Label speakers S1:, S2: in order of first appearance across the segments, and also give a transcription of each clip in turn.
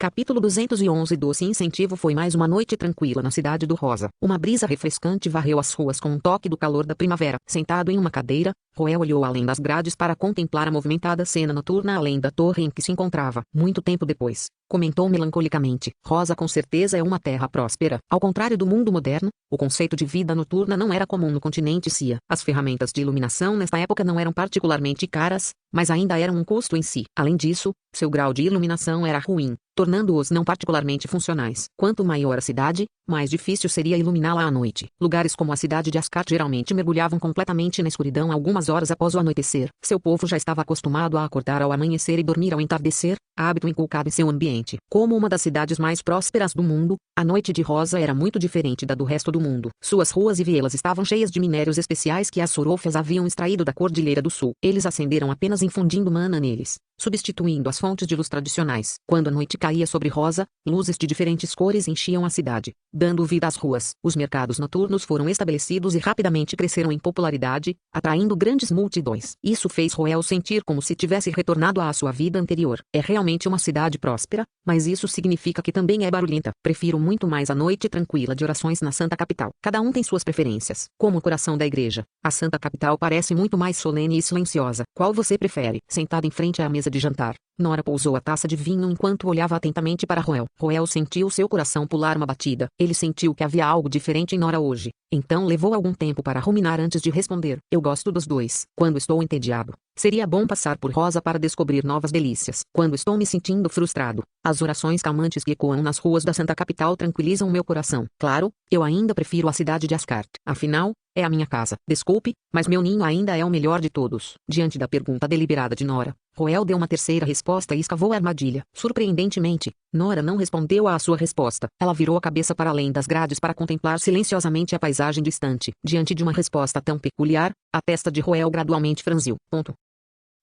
S1: Capítulo 211. Doce incentivo. Foi mais uma noite tranquila na cidade do Rosa. Uma brisa refrescante varreu as ruas com um toque do calor da primavera. Sentado em uma cadeira, Roel olhou além das grades para contemplar a movimentada cena noturna além da torre em que se encontrava. Muito tempo depois, comentou melancolicamente, Rosa com certeza é uma terra próspera. Ao contrário do mundo moderno, o conceito de vida noturna não era comum no continente Cia. As ferramentas de iluminação nesta época não eram particularmente caras, mas ainda eram um custo em si. Além disso, seu grau de iluminação era ruim, tornando-os não particularmente funcionais. Quanto maior a cidade, mais difícil seria iluminá-la à noite. Lugares como a cidade de Ascart geralmente mergulhavam completamente na escuridão algumas horas após o anoitecer. Seu povo já estava acostumado a acordar ao amanhecer e dormir ao entardecer, hábito inculcado em seu ambiente. Como uma das cidades mais prósperas do mundo, a noite de Rosa era muito diferente da do resto do mundo. Suas ruas e vielas estavam cheias de minérios especiais que as sorofas haviam extraído da Cordilheira do Sul. Eles acenderam apenas infundindo mana neles, substituindo as fontes de luz tradicionais. Quando a noite caía sobre Rosa, luzes de diferentes cores enchiam a cidade, dando vida às ruas. Os mercados noturnos foram estabelecidos e rapidamente cresceram em popularidade, atraindo grandes multidões. Isso fez Roel sentir como se tivesse retornado à sua vida anterior. É realmente uma cidade próspera, mas isso significa que também é barulhenta. Prefiro muito mais a noite tranquila de orações na Santa Capital. Cada um tem suas preferências. Como o coração da igreja, a Santa Capital parece muito mais solene e silenciosa. Qual você prefere? Sentado em frente à mesa de jantar, Nora pousou a taça de vinho enquanto olhava atentamente para Roel. Roel sentiu seu coração pular uma batida. Ele sentiu que havia algo diferente em Nora hoje. Então levou algum tempo para ruminar antes de responder. Eu gosto dos dois. Quando estou entediado, seria bom passar por Rosa para descobrir novas delícias. Quando estou me sentindo frustrado, as orações calmantes que ecoam nas ruas da Santa Capital tranquilizam meu coração. Claro, eu ainda prefiro a cidade de Ascart. Afinal, é a minha casa. Desculpe, mas meu ninho ainda é o melhor de todos. Diante da pergunta deliberada de Nora, Roel deu uma terceira resposta e escavou a armadilha. Surpreendentemente, Nora não respondeu à sua resposta. Ela virou a cabeça para além das grades para contemplar silenciosamente a paisagem distante. Diante de uma resposta tão peculiar, a testa de Roel gradualmente franziu.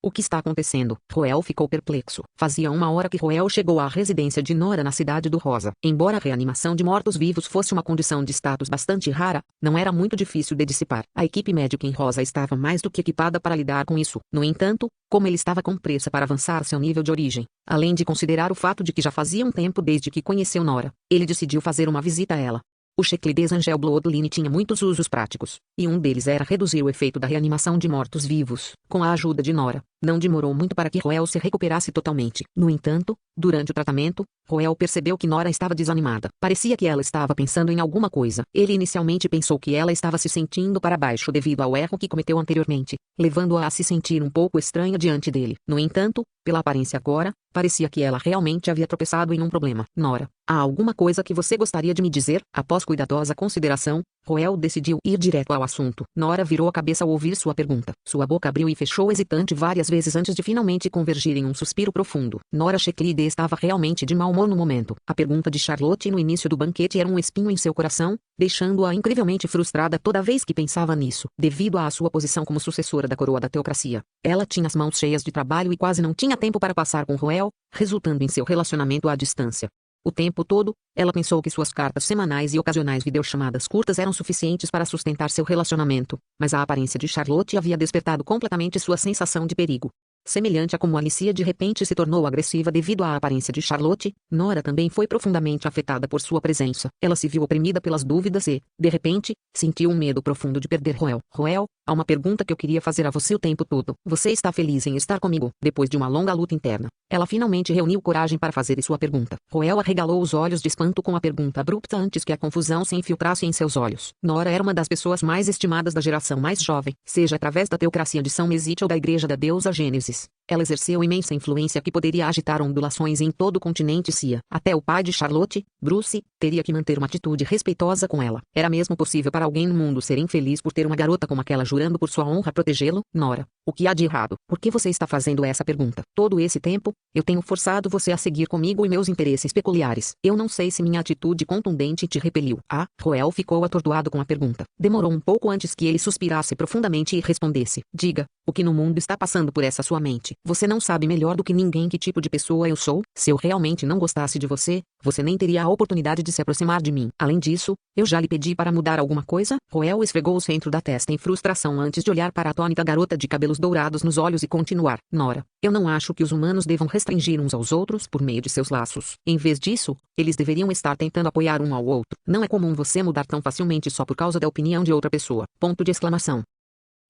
S1: O que está acontecendo? Roel ficou perplexo. Fazia uma hora que Roel chegou à residência de Nora na cidade do Rosa. Embora a reanimação de mortos-vivos fosse uma condição de status bastante rara, não era muito difícil de dissipar. A equipe médica em Rosa estava mais do que equipada para lidar com isso. No entanto, como ele estava com pressa para avançar seu nível de origem, além de considerar o fato de que já fazia um tempo desde que conheceu Nora, ele decidiu fazer uma visita a ela. O Checle des Angel Bloodline tinha muitos usos práticos, e um deles era reduzir o efeito da reanimação de mortos-vivos. Com a ajuda de Nora, não demorou muito para que Roel se recuperasse totalmente. No entanto, durante o tratamento, Roel percebeu que Nora estava desanimada. Parecia que ela estava pensando em alguma coisa. Ele inicialmente pensou que ela estava se sentindo para baixo devido ao erro que cometeu anteriormente, levando-a a se sentir um pouco estranha diante dele. No entanto, pela aparência agora, parecia que ela realmente havia tropeçado em um problema. Nora, há alguma coisa que você gostaria de me dizer? Após cuidadosa consideração, Roel decidiu ir direto ao assunto. Nora virou a cabeça ao ouvir sua pergunta. Sua boca abriu e fechou hesitante várias vezes antes de finalmente convergir em um suspiro profundo. Nora Checklide estava realmente de mau humor no momento. A pergunta de Charlotte no início do banquete era um espinho em seu coração, deixando-a incrivelmente frustrada toda vez que pensava nisso. Devido à sua posição como sucessora da coroa da teocracia, ela tinha as mãos cheias de trabalho e quase não tinha tempo para passar com Roel, resultando em seu relacionamento à distância. O tempo todo, ela pensou que suas cartas semanais e ocasionais videochamadas curtas eram suficientes para sustentar seu relacionamento, mas a aparência de Charlotte havia despertado completamente sua sensação de perigo. Semelhante a como Alicia de repente se tornou agressiva devido à aparência de Charlotte, Nora também foi profundamente afetada por sua presença. Ela se viu oprimida pelas dúvidas e, de repente, sentiu um medo profundo de perder Roel. Roel, há uma pergunta que eu queria fazer a você o tempo todo. Você está feliz em estar comigo? Depois de uma longa luta interna, ela finalmente reuniu coragem para fazer sua pergunta. Roel arregalou os olhos de espanto com a pergunta abrupta antes que a confusão se infiltrasse em seus olhos. Nora era uma das pessoas mais estimadas da geração mais jovem, seja através da teocracia de São Mesite ou da Igreja da Deusa Gênesis. Ela exerceu imensa influência que poderia agitar ondulações em todo o continente Cia. Até o pai de Charlotte, Bruce, teria que manter uma atitude respeitosa com ela. Era mesmo possível para alguém no mundo ser infeliz por ter uma garota como aquela jurando por sua honra protegê-lo? Nora, o que há de errado? Por que você está fazendo essa pergunta? Todo esse tempo, eu tenho forçado você a seguir comigo e meus interesses peculiares. Eu não sei se minha atitude contundente te repeliu. Roel ficou atordoado com a pergunta. Demorou um pouco antes que ele suspirasse profundamente e respondesse. Diga, o que no mundo está passando por essa sua mente? Você não sabe melhor do que ninguém que tipo de pessoa eu sou. Se eu realmente não gostasse de você, você nem teria a oportunidade de se aproximar de mim. Além disso, eu já lhe pedi para mudar alguma coisa? Roel esfregou o centro da testa em frustração antes de olhar para a atônita garota de cabelos dourados nos olhos e continuar. Nora, eu não acho que os humanos devam restringir uns aos outros por meio de seus laços. Em vez disso, eles deveriam estar tentando apoiar um ao outro. Não é comum você mudar tão facilmente só por causa da opinião de outra pessoa. Ponto de exclamação.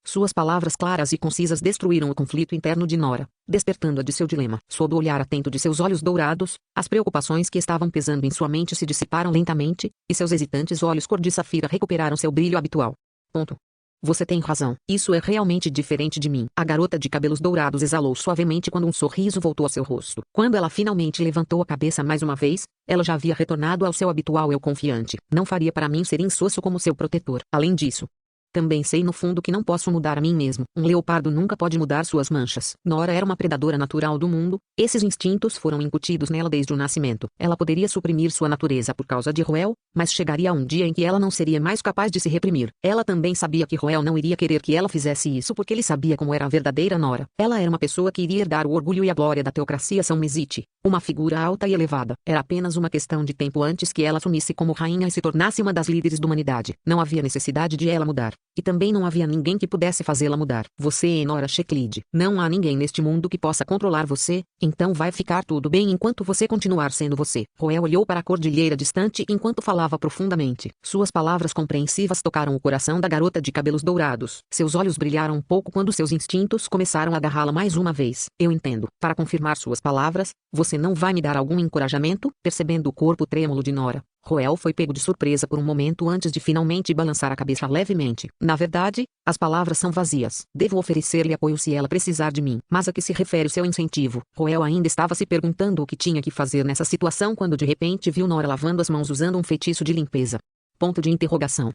S1: Suas palavras claras e concisas destruíram o conflito interno de Nora, despertando-a de seu dilema. Sob o olhar atento de seus olhos dourados, as preocupações que estavam pesando em sua mente se dissiparam lentamente, e seus hesitantes olhos cor de safira recuperaram seu brilho habitual. Ponto. Você tem razão. Isso é realmente diferente de mim. A garota de cabelos dourados exalou suavemente quando um sorriso voltou ao seu rosto. Quando ela finalmente levantou a cabeça mais uma vez, ela já havia retornado ao seu habitual eu confiante. Não faria para mim ser insosso como seu protetor. Além disso, também sei no fundo que não posso mudar a mim mesmo. Um leopardo nunca pode mudar suas manchas. Nora era uma predadora natural do mundo. Esses instintos foram incutidos nela desde o nascimento. Ela poderia suprimir sua natureza por causa de Roel, mas chegaria um dia em que ela não seria mais capaz de se reprimir. Ela também sabia que Roel não iria querer que ela fizesse isso porque ele sabia como era a verdadeira Nora. Ela era uma pessoa que iria herdar o orgulho e a glória da teocracia São Mesite. Uma figura alta e elevada. Era apenas uma questão de tempo antes que ela assumisse como rainha e se tornasse uma das líderes da humanidade. Não havia necessidade de ela mudar. E também não havia ninguém que pudesse fazê-la mudar. Você é Nora Shecklid. Não há ninguém neste mundo que possa controlar você, então vai ficar tudo bem enquanto você continuar sendo você. Roel olhou para a cordilheira distante enquanto falava profundamente. Suas palavras compreensivas tocaram o coração da garota de cabelos dourados. Seus olhos brilharam um pouco quando seus instintos começaram a agarrá-la mais uma vez. Eu entendo. Para confirmar suas palavras, você não vai me dar algum encorajamento? Percebendo o corpo trêmulo de Nora, Roel foi pego de surpresa por um momento antes de finalmente balançar a cabeça levemente. Na verdade, as palavras são vazias. Devo oferecer-lhe apoio se ela precisar de mim. Mas a que se refere o seu incentivo? Roel ainda estava se perguntando o que tinha que fazer nessa situação quando de repente viu Nora lavando as mãos usando um feitiço de limpeza. Ponto de interrogação.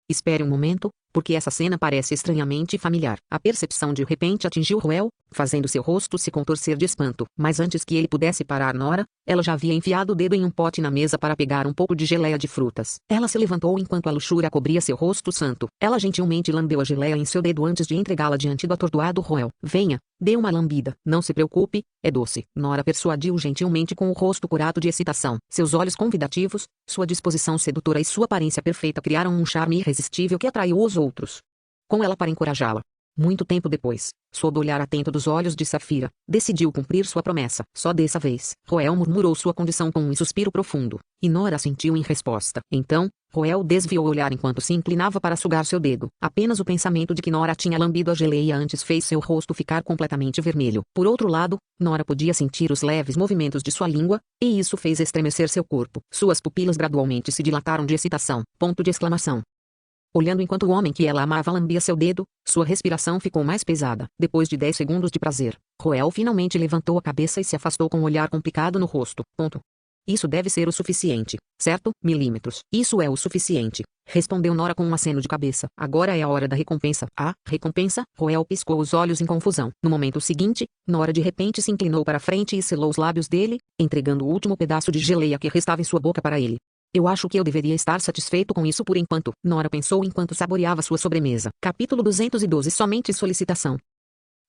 S1: Espere um momento, porque essa cena parece estranhamente familiar. A percepção de repente atingiu Roel, fazendo seu rosto se contorcer de espanto. Mas antes que ele pudesse parar Nora, ela já havia enfiado o dedo em um pote na mesa para pegar um pouco de geleia de frutas. Ela se levantou enquanto a luxúria cobria seu rosto santo. Ela gentilmente lambeu a geleia em seu dedo antes de entregá-la diante do atordoado Roel. Venha, dê uma lambida. Não se preocupe, é doce. Nora persuadiu gentilmente com o rosto curado de excitação. Seus olhos convidativos, sua disposição sedutora e sua aparência perfeita criaram um charme irresistível que atraiu os outros. Com ela para encorajá-la. Muito tempo depois, sob o olhar atento dos olhos de Safira, decidiu cumprir sua promessa. Só dessa vez, Roel murmurou sua condição com um suspiro profundo, e Nora assentiu em resposta. Então, Roel desviou o olhar enquanto se inclinava para sugar seu dedo. Apenas o pensamento de que Nora tinha lambido a geleia antes fez seu rosto ficar completamente vermelho. Por outro lado, Nora podia sentir os leves movimentos de sua língua, e isso fez estremecer seu corpo. Suas pupilas gradualmente se dilataram de excitação. Ponto de exclamação. Olhando enquanto o homem que ela amava lambia seu dedo, sua respiração ficou mais pesada. Depois de 10 segundos de prazer, Roel finalmente levantou a cabeça e se afastou com um olhar complicado no rosto. Ponto. Isso deve ser o suficiente, certo? Milímetros. Isso é o suficiente, respondeu Nora com um aceno de cabeça. Agora é a hora da recompensa. Ah, recompensa? Roel piscou os olhos em confusão. No momento seguinte, Nora de repente se inclinou para frente e selou os lábios dele, entregando o último pedaço de geleia que restava em sua boca para ele. Eu acho que eu deveria estar satisfeito com isso por enquanto, Nora pensou enquanto saboreava sua sobremesa. Capítulo 212 Somente solicitação.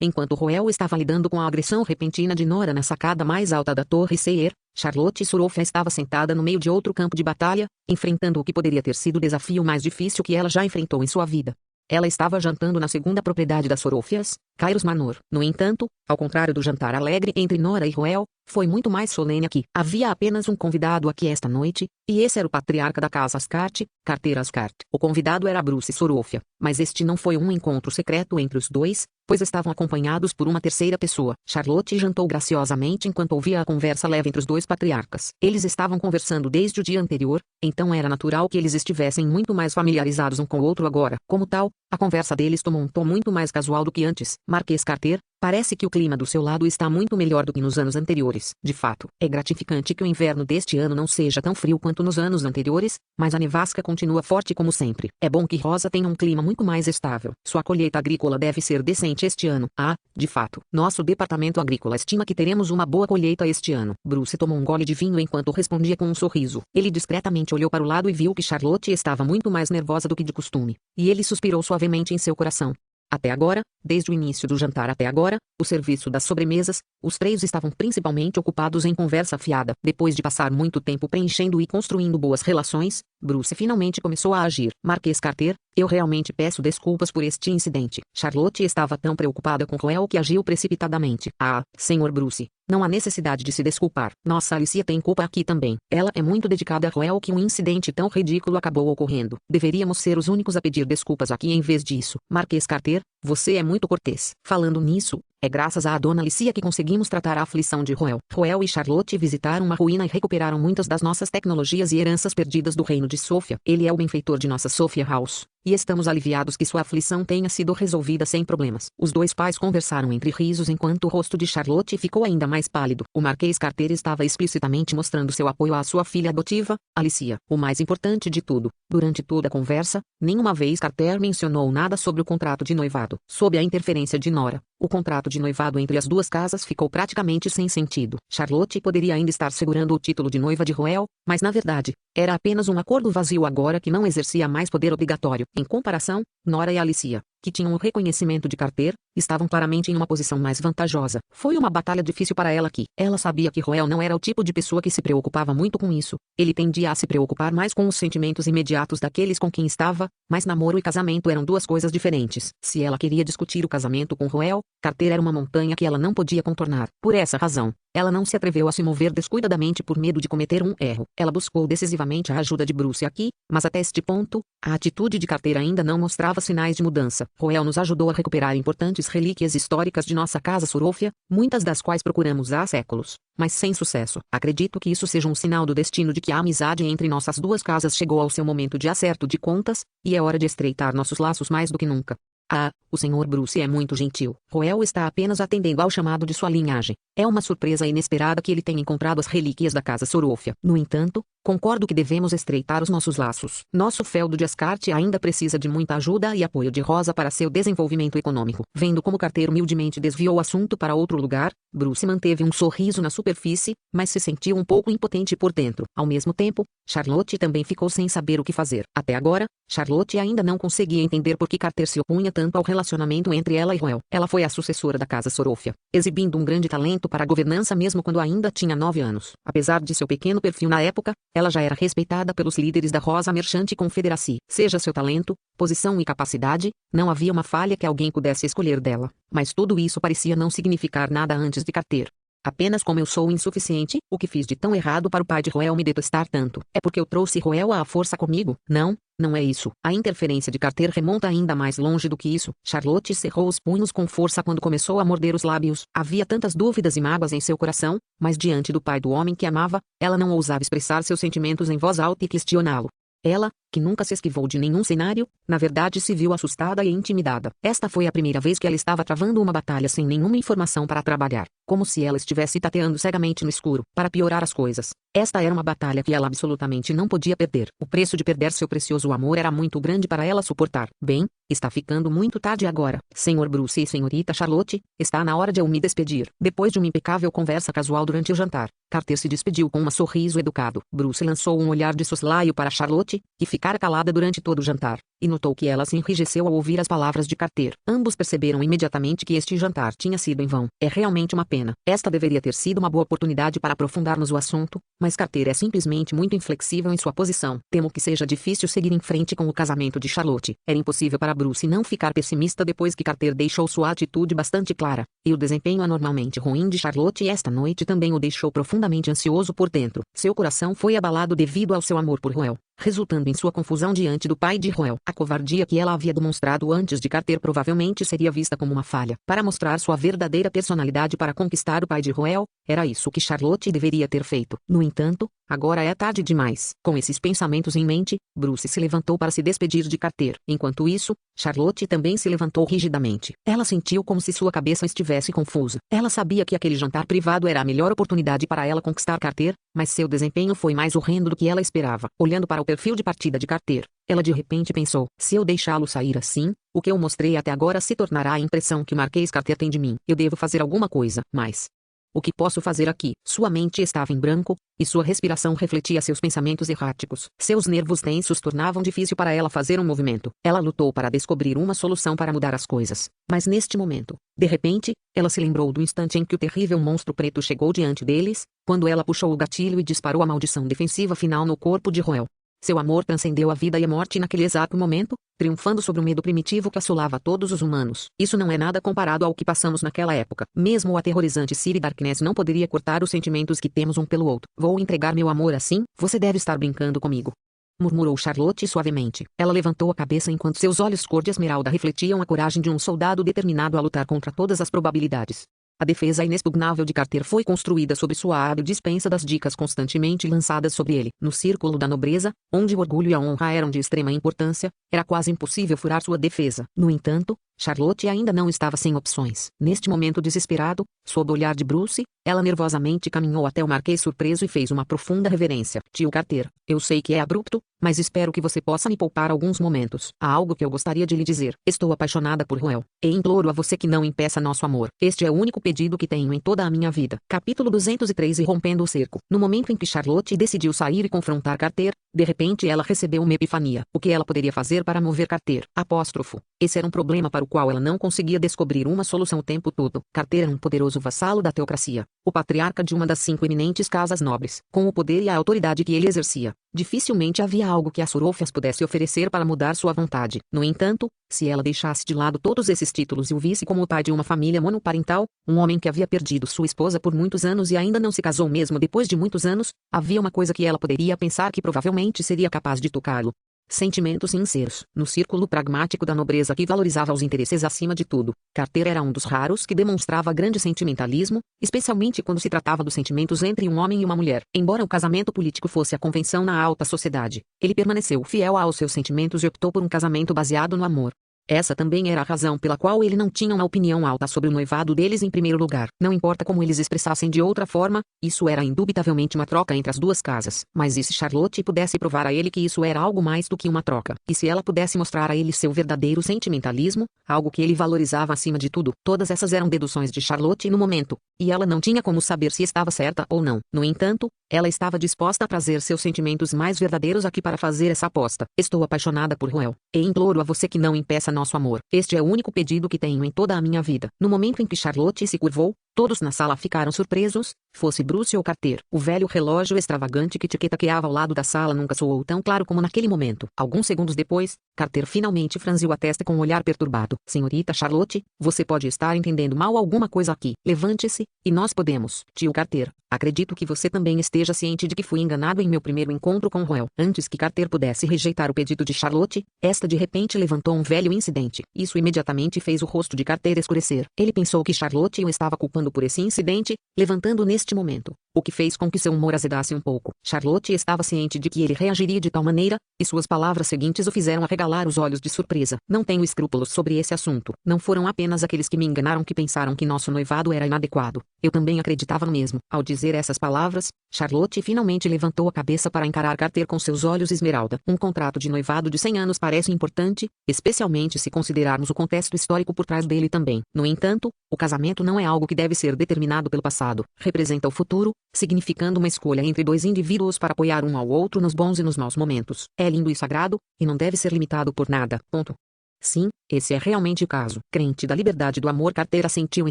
S1: Enquanto Roel estava lidando com a agressão repentina de Nora na sacada mais alta da Torre Seir, Charlotte Sorofia estava sentada no meio de outro campo de batalha, enfrentando o que poderia ter sido o desafio mais difícil que ela já enfrentou em sua vida. Ela estava jantando na segunda propriedade das Sorofias, Kairos Manor. No entanto, ao contrário do jantar alegre entre Nora e Roel, foi muito mais solene aqui. Havia apenas um convidado aqui esta noite, e esse era o patriarca da casa Ascart, Carter Ascart. O convidado era Bruce Sorofia, mas este não foi um encontro secreto entre os dois, pois estavam acompanhados por uma terceira pessoa. Charlotte jantou graciosamente enquanto ouvia a conversa leve entre os dois patriarcas. Eles estavam conversando desde o dia anterior, então era natural que eles estivessem muito mais familiarizados um com o outro agora. Como tal, a conversa deles tomou um tom muito mais casual do que antes. Marquês Carter, parece que o clima do seu lado está muito melhor do que nos anos anteriores. De fato, é gratificante que o inverno deste ano não seja tão frio quanto nos anos anteriores, mas a nevasca continua forte como sempre. É bom que Rosa tenha um clima muito mais estável. Sua colheita agrícola deve ser decente este ano. Ah, de fato, nosso departamento agrícola estima que teremos uma boa colheita este ano. Bruce tomou um gole de vinho enquanto respondia com um sorriso. Ele discretamente olhou para o lado e viu que Charlotte estava muito mais nervosa do que de costume, e ele suspirou suavemente em seu coração. Até agora, desde o início do jantar até agora, o serviço das sobremesas, os três estavam principalmente ocupados em conversa fiada. Depois de passar muito tempo preenchendo e construindo boas relações, Bruce finalmente começou a agir. Marquês Carter, eu realmente peço desculpas por este incidente. Charlotte estava tão preocupada com Roel que agiu precipitadamente. Ah, Sr. Bruce, não há necessidade de se desculpar. Nossa Alicia tem culpa aqui também. Ela é muito dedicada a Roel que um incidente tão ridículo acabou ocorrendo. Deveríamos ser os únicos a pedir desculpas aqui em vez disso. Marquês Carter, você é muito cortês. Falando nisso, é graças à dona Alicia que conseguimos tratar a aflição de Roel. Roel e Charlotte visitaram uma ruína e recuperaram muitas das nossas tecnologias e heranças perdidas do reino de Sofia. Ele é o benfeitor de nossa Sophia House, e estamos aliviados que sua aflição tenha sido resolvida sem problemas. Os dois pais conversaram entre risos enquanto o rosto de Charlotte ficou ainda mais pálido. O Marquês Carter estava explicitamente mostrando seu apoio à sua filha adotiva, Alicia. O mais importante de tudo, durante toda a conversa, nenhuma vez Carter mencionou nada sobre o contrato de noivado. Sob a interferência de Nora, o contrato de noivado entre as duas casas ficou praticamente sem sentido. Charlotte poderia ainda estar segurando o título de noiva de Roel, mas na verdade, era apenas um acordo vazio agora que não exercia mais poder obrigatório. Em comparação, Nora e Alicia, que tinham o reconhecimento de Carter, estavam claramente em uma posição mais vantajosa. Foi uma batalha difícil para ela aqui. Ela sabia que Roel não era o tipo de pessoa que se preocupava muito com isso. Ele tendia a se preocupar mais com os sentimentos imediatos daqueles com quem estava, mas namoro e casamento eram duas coisas diferentes. Se ela queria discutir o casamento com Roel, Carter era uma montanha que ela não podia contornar. Por essa razão, ela não se atreveu a se mover descuidadamente por medo de cometer um erro. Ela buscou decisivamente a ajuda de Bruce aqui, mas até este ponto, a atitude de Carter ainda não mostrava sinais de mudança. Roel nos ajudou a recuperar importantes relíquias históricas de nossa casa Sorofia, muitas das quais procuramos há séculos, mas sem sucesso. Acredito que isso seja um sinal do destino de que a amizade entre nossas duas casas chegou ao seu momento de acerto de contas, e é hora de estreitar nossos laços mais do que nunca. Ah, o Sr. Bruce é muito gentil. Roel está apenas atendendo ao chamado de sua linhagem. É uma surpresa inesperada que ele tenha encontrado as relíquias da casa Sorofia. No entanto, concordo que devemos estreitar os nossos laços. Nosso feudo de Ascarte ainda precisa de muita ajuda e apoio de Rosa para seu desenvolvimento econômico. Vendo como Carter humildemente desviou o assunto para outro lugar, Bruce manteve um sorriso na superfície, mas se sentiu um pouco impotente por dentro. Ao mesmo tempo, Charlotte também ficou sem saber o que fazer. Até agora, Charlotte ainda não conseguia entender por que Carter se opunha tanto ao relacionamento entre ela e Roel. Ela foi a sucessora da casa Sorofia, exibindo um grande talento para a governança mesmo quando ainda tinha 9 anos. Apesar de seu pequeno perfil na época, ela já era respeitada pelos líderes da Rosa Merchant Confederacy. Seja seu talento, posição e capacidade, não havia uma falha que alguém pudesse escolher dela. Mas tudo isso parecia não significar nada antes de Carter. Apenas como eu sou insuficiente, o que fiz de tão errado para o pai de Roel me detestar tanto? É porque eu trouxe Roel à força comigo? Não, não é isso. A interferência de Carter remonta ainda mais longe do que isso. Charlotte cerrou os punhos com força quando começou a morder os lábios. Havia tantas dúvidas e mágoas em seu coração, mas diante do pai do homem que amava, ela não ousava expressar seus sentimentos em voz alta e questioná-lo. Ela, que nunca se esquivou de nenhum cenário, na verdade se viu assustada e intimidada. Esta foi a primeira vez que ela estava travando uma batalha sem nenhuma informação para trabalhar, como se ela estivesse tateando cegamente no escuro. Para piorar as coisas, esta era uma batalha que ela absolutamente não podia perder. O preço de perder seu precioso amor era muito grande para ela suportar. Bem, está ficando muito tarde agora. Sr. Bruce e Senhorita Charlotte, está na hora de eu me despedir. Depois de uma impecável conversa casual durante o jantar, Carter se despediu com um sorriso educado. Bruce lançou um olhar de soslaio para Charlotte, que ficara calada durante todo o jantar, e notou que ela se enrijeceu ao ouvir as palavras de Carter. Ambos perceberam imediatamente que este jantar tinha sido em vão. É realmente uma pena. Esta deveria ter sido uma boa oportunidade para aprofundarmos o assunto, mas Carter é simplesmente muito inflexível em sua posição. Temo que seja difícil seguir em frente com o casamento de Charlotte. Era impossível para Bruce não ficar pessimista depois que Carter deixou sua atitude bastante clara, e o desempenho anormalmente ruim de Charlotte esta noite também o deixou profundamente ansioso por dentro. Seu coração foi abalado devido ao seu amor por Roel, resultando em sua confusão diante do pai de Roel. A covardia que ela havia demonstrado antes de Carter provavelmente seria vista como uma falha. Para mostrar sua verdadeira personalidade para conquistar o pai de Roel, era isso que Charlotte deveria ter feito. No entanto, agora é tarde demais. Com esses pensamentos em mente, Bruce se levantou para se despedir de Carter. Enquanto isso, Charlotte também se levantou rigidamente. Ela sentiu como se sua cabeça estivesse confusa. Ela sabia que aquele jantar privado era a melhor oportunidade para ela conquistar Carter, mas seu desempenho foi mais horrendo do que ela esperava. Olhando para o perfil de partida de Carter, ela de repente pensou: se eu deixá-lo sair assim, o que eu mostrei até agora se tornará a impressão que o Marquês Carter tem de mim. Eu devo fazer alguma coisa, mas O que posso fazer aqui? Sua mente estava em branco, e sua respiração refletia seus pensamentos erráticos. Seus nervos tensos tornavam difícil para ela fazer um movimento. Ela lutou para descobrir uma solução para mudar as coisas. Mas neste momento, de repente, ela se lembrou do instante em que o terrível monstro preto chegou diante deles, quando ela puxou o gatilho e disparou a maldição defensiva final no corpo de Roel. Seu amor transcendeu a vida e a morte naquele exato momento, triunfando sobre o medo primitivo que assolava todos os humanos. Isso não é nada comparado ao que passamos naquela época. Mesmo o aterrorizante Sir Darkness não poderia cortar os sentimentos que temos um pelo outro. Vou entregar meu amor assim? Você deve estar brincando comigo, murmurou Charlotte suavemente. Ela levantou a cabeça enquanto seus olhos cor de esmeralda refletiam a coragem de um soldado determinado a lutar contra todas as probabilidades. A defesa inexpugnável de Carter foi construída sobre sua hábil dispensa das dicas constantemente lançadas sobre ele. No círculo da nobreza, onde o orgulho e a honra eram de extrema importância, era quase impossível furar sua defesa. No entanto, Charlotte ainda não estava sem opções. Neste momento desesperado, sob o olhar de Bruce, ela nervosamente caminhou até o Marquês surpreso e fez uma profunda reverência. Tio Carter, eu sei que é abrupto, mas espero que você possa me poupar alguns momentos. Há algo que eu gostaria de lhe dizer. Estou apaixonada por Roel, e imploro a você que não impeça nosso amor. Este é o único pedido que tenho em toda a minha vida. Capítulo 203 E rompendo o cerco. No momento em que Charlotte decidiu sair e confrontar Carter, de repente ela recebeu uma epifania. O que ela poderia fazer para mover Carter? Apóstrofo. Esse era um problema para o qual ela não conseguia descobrir uma solução o tempo todo. Carter era um poderoso vassalo da teocracia, o patriarca de uma das 5 eminentes casas nobres. Com o poder e a autoridade que ele exercia, dificilmente havia algo que a Sorofas pudesse oferecer para mudar sua vontade. No entanto, se ela deixasse de lado todos esses títulos e o visse como o pai de uma família monoparental, um homem que havia perdido sua esposa por muitos anos e ainda não se casou mesmo depois de muitos anos, havia uma coisa que ela poderia pensar que provavelmente seria capaz de tocá-lo. Sentimentos sinceros. No círculo pragmático da nobreza que valorizava os interesses acima de tudo, Carter era um dos raros que demonstrava grande sentimentalismo, especialmente quando se tratava dos sentimentos entre um homem e uma mulher. Embora o casamento político fosse a convenção na alta sociedade, ele permaneceu fiel aos seus sentimentos e optou por um casamento baseado no amor. Essa também era a razão pela qual ele não tinha uma opinião alta sobre o noivado deles em primeiro lugar. Não importa como eles expressassem de outra forma, isso era indubitavelmente uma troca entre as duas casas. Mas e se Charlotte pudesse provar a ele que isso era algo mais do que uma troca? E se ela pudesse mostrar a ele seu verdadeiro sentimentalismo, algo que ele valorizava acima de tudo? Todas essas eram deduções de Charlotte no momento, e ela não tinha como saber se estava certa ou não. No entanto, ela estava disposta a trazer seus sentimentos mais verdadeiros aqui para fazer essa aposta. Estou apaixonada por Roel, e imploro a você que não impeça nosso amor. Este é o único pedido que tenho em toda a minha vida. No momento em que Charlotte se curvou, todos na sala ficaram surpresos, fosse Bruce ou Carter. O velho relógio extravagante que tiquetaqueava ao lado da sala nunca soou tão claro como naquele momento. Alguns segundos depois, Carter finalmente franziu a testa com um olhar perturbado. Senhorita Charlotte, você pode estar entendendo mal alguma coisa aqui. Levante-se, e nós podemos. Tio Carter, acredito que você também esteja ciente de que fui enganado em meu primeiro encontro com Roel. Antes que Carter pudesse rejeitar o pedido de Charlotte, esta de repente levantou um velho incidente. Isso imediatamente fez o rosto de Carter escurecer. Ele pensou que Charlotte o estava culpando por esse incidente, levantando neste momento, o que fez com que seu humor azedasse um pouco. Charlotte estava ciente de que ele reagiria de tal maneira, e suas palavras seguintes o fizeram arregalar os olhos de surpresa. Não tenho escrúpulos sobre esse assunto. Não foram apenas aqueles que me enganaram que pensaram que nosso noivado era inadequado. Eu também acreditava no mesmo. Ao dizer essas palavras, Charlotte finalmente levantou a cabeça para encarar Carter com seus olhos esmeralda. Um contrato de noivado de 100 anos parece importante, especialmente se considerarmos o contexto histórico por trás dele também. No entanto, o casamento não é algo que deve ser determinado pelo passado. Representa o futuro, significando uma escolha entre dois indivíduos para apoiar um ao outro nos bons e nos maus momentos. É lindo e sagrado, e não deve ser limitado por nada. Ponto. Sim, esse é realmente o caso. Crente da liberdade do amor, Carter assentiu em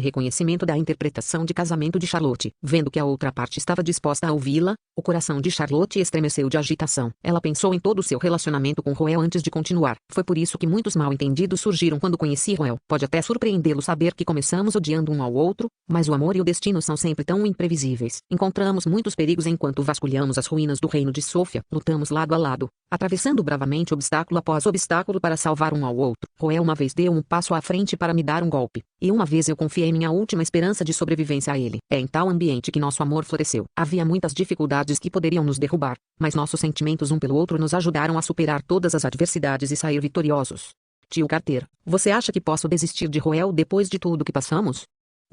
S1: reconhecimento da interpretação de casamento de Charlotte. Vendo que a outra parte estava disposta a ouvi-la, o coração de Charlotte estremeceu de agitação. Ela pensou em todo o seu relacionamento com Roel antes de continuar. Foi por isso que muitos mal-entendidos surgiram quando conheci Roel. Pode até surpreendê-lo saber que começamos odiando um ao outro, mas o amor e o destino são sempre tão imprevisíveis. Encontramos muitos perigos enquanto vasculhamos as ruínas do reino de Sofia. Lutamos lado a lado, atravessando bravamente obstáculo após obstáculo para salvar um ao outro. Roel uma vez deu um passo à frente para me dar um golpe, e uma vez eu confiei minha última esperança de sobrevivência a ele. É em tal ambiente que nosso amor floresceu. Havia muitas dificuldades que poderiam nos derrubar, mas nossos sentimentos um pelo outro nos ajudaram a superar todas as adversidades e sair vitoriosos. Tio Carter, você acha que posso desistir de Roel depois de tudo que passamos?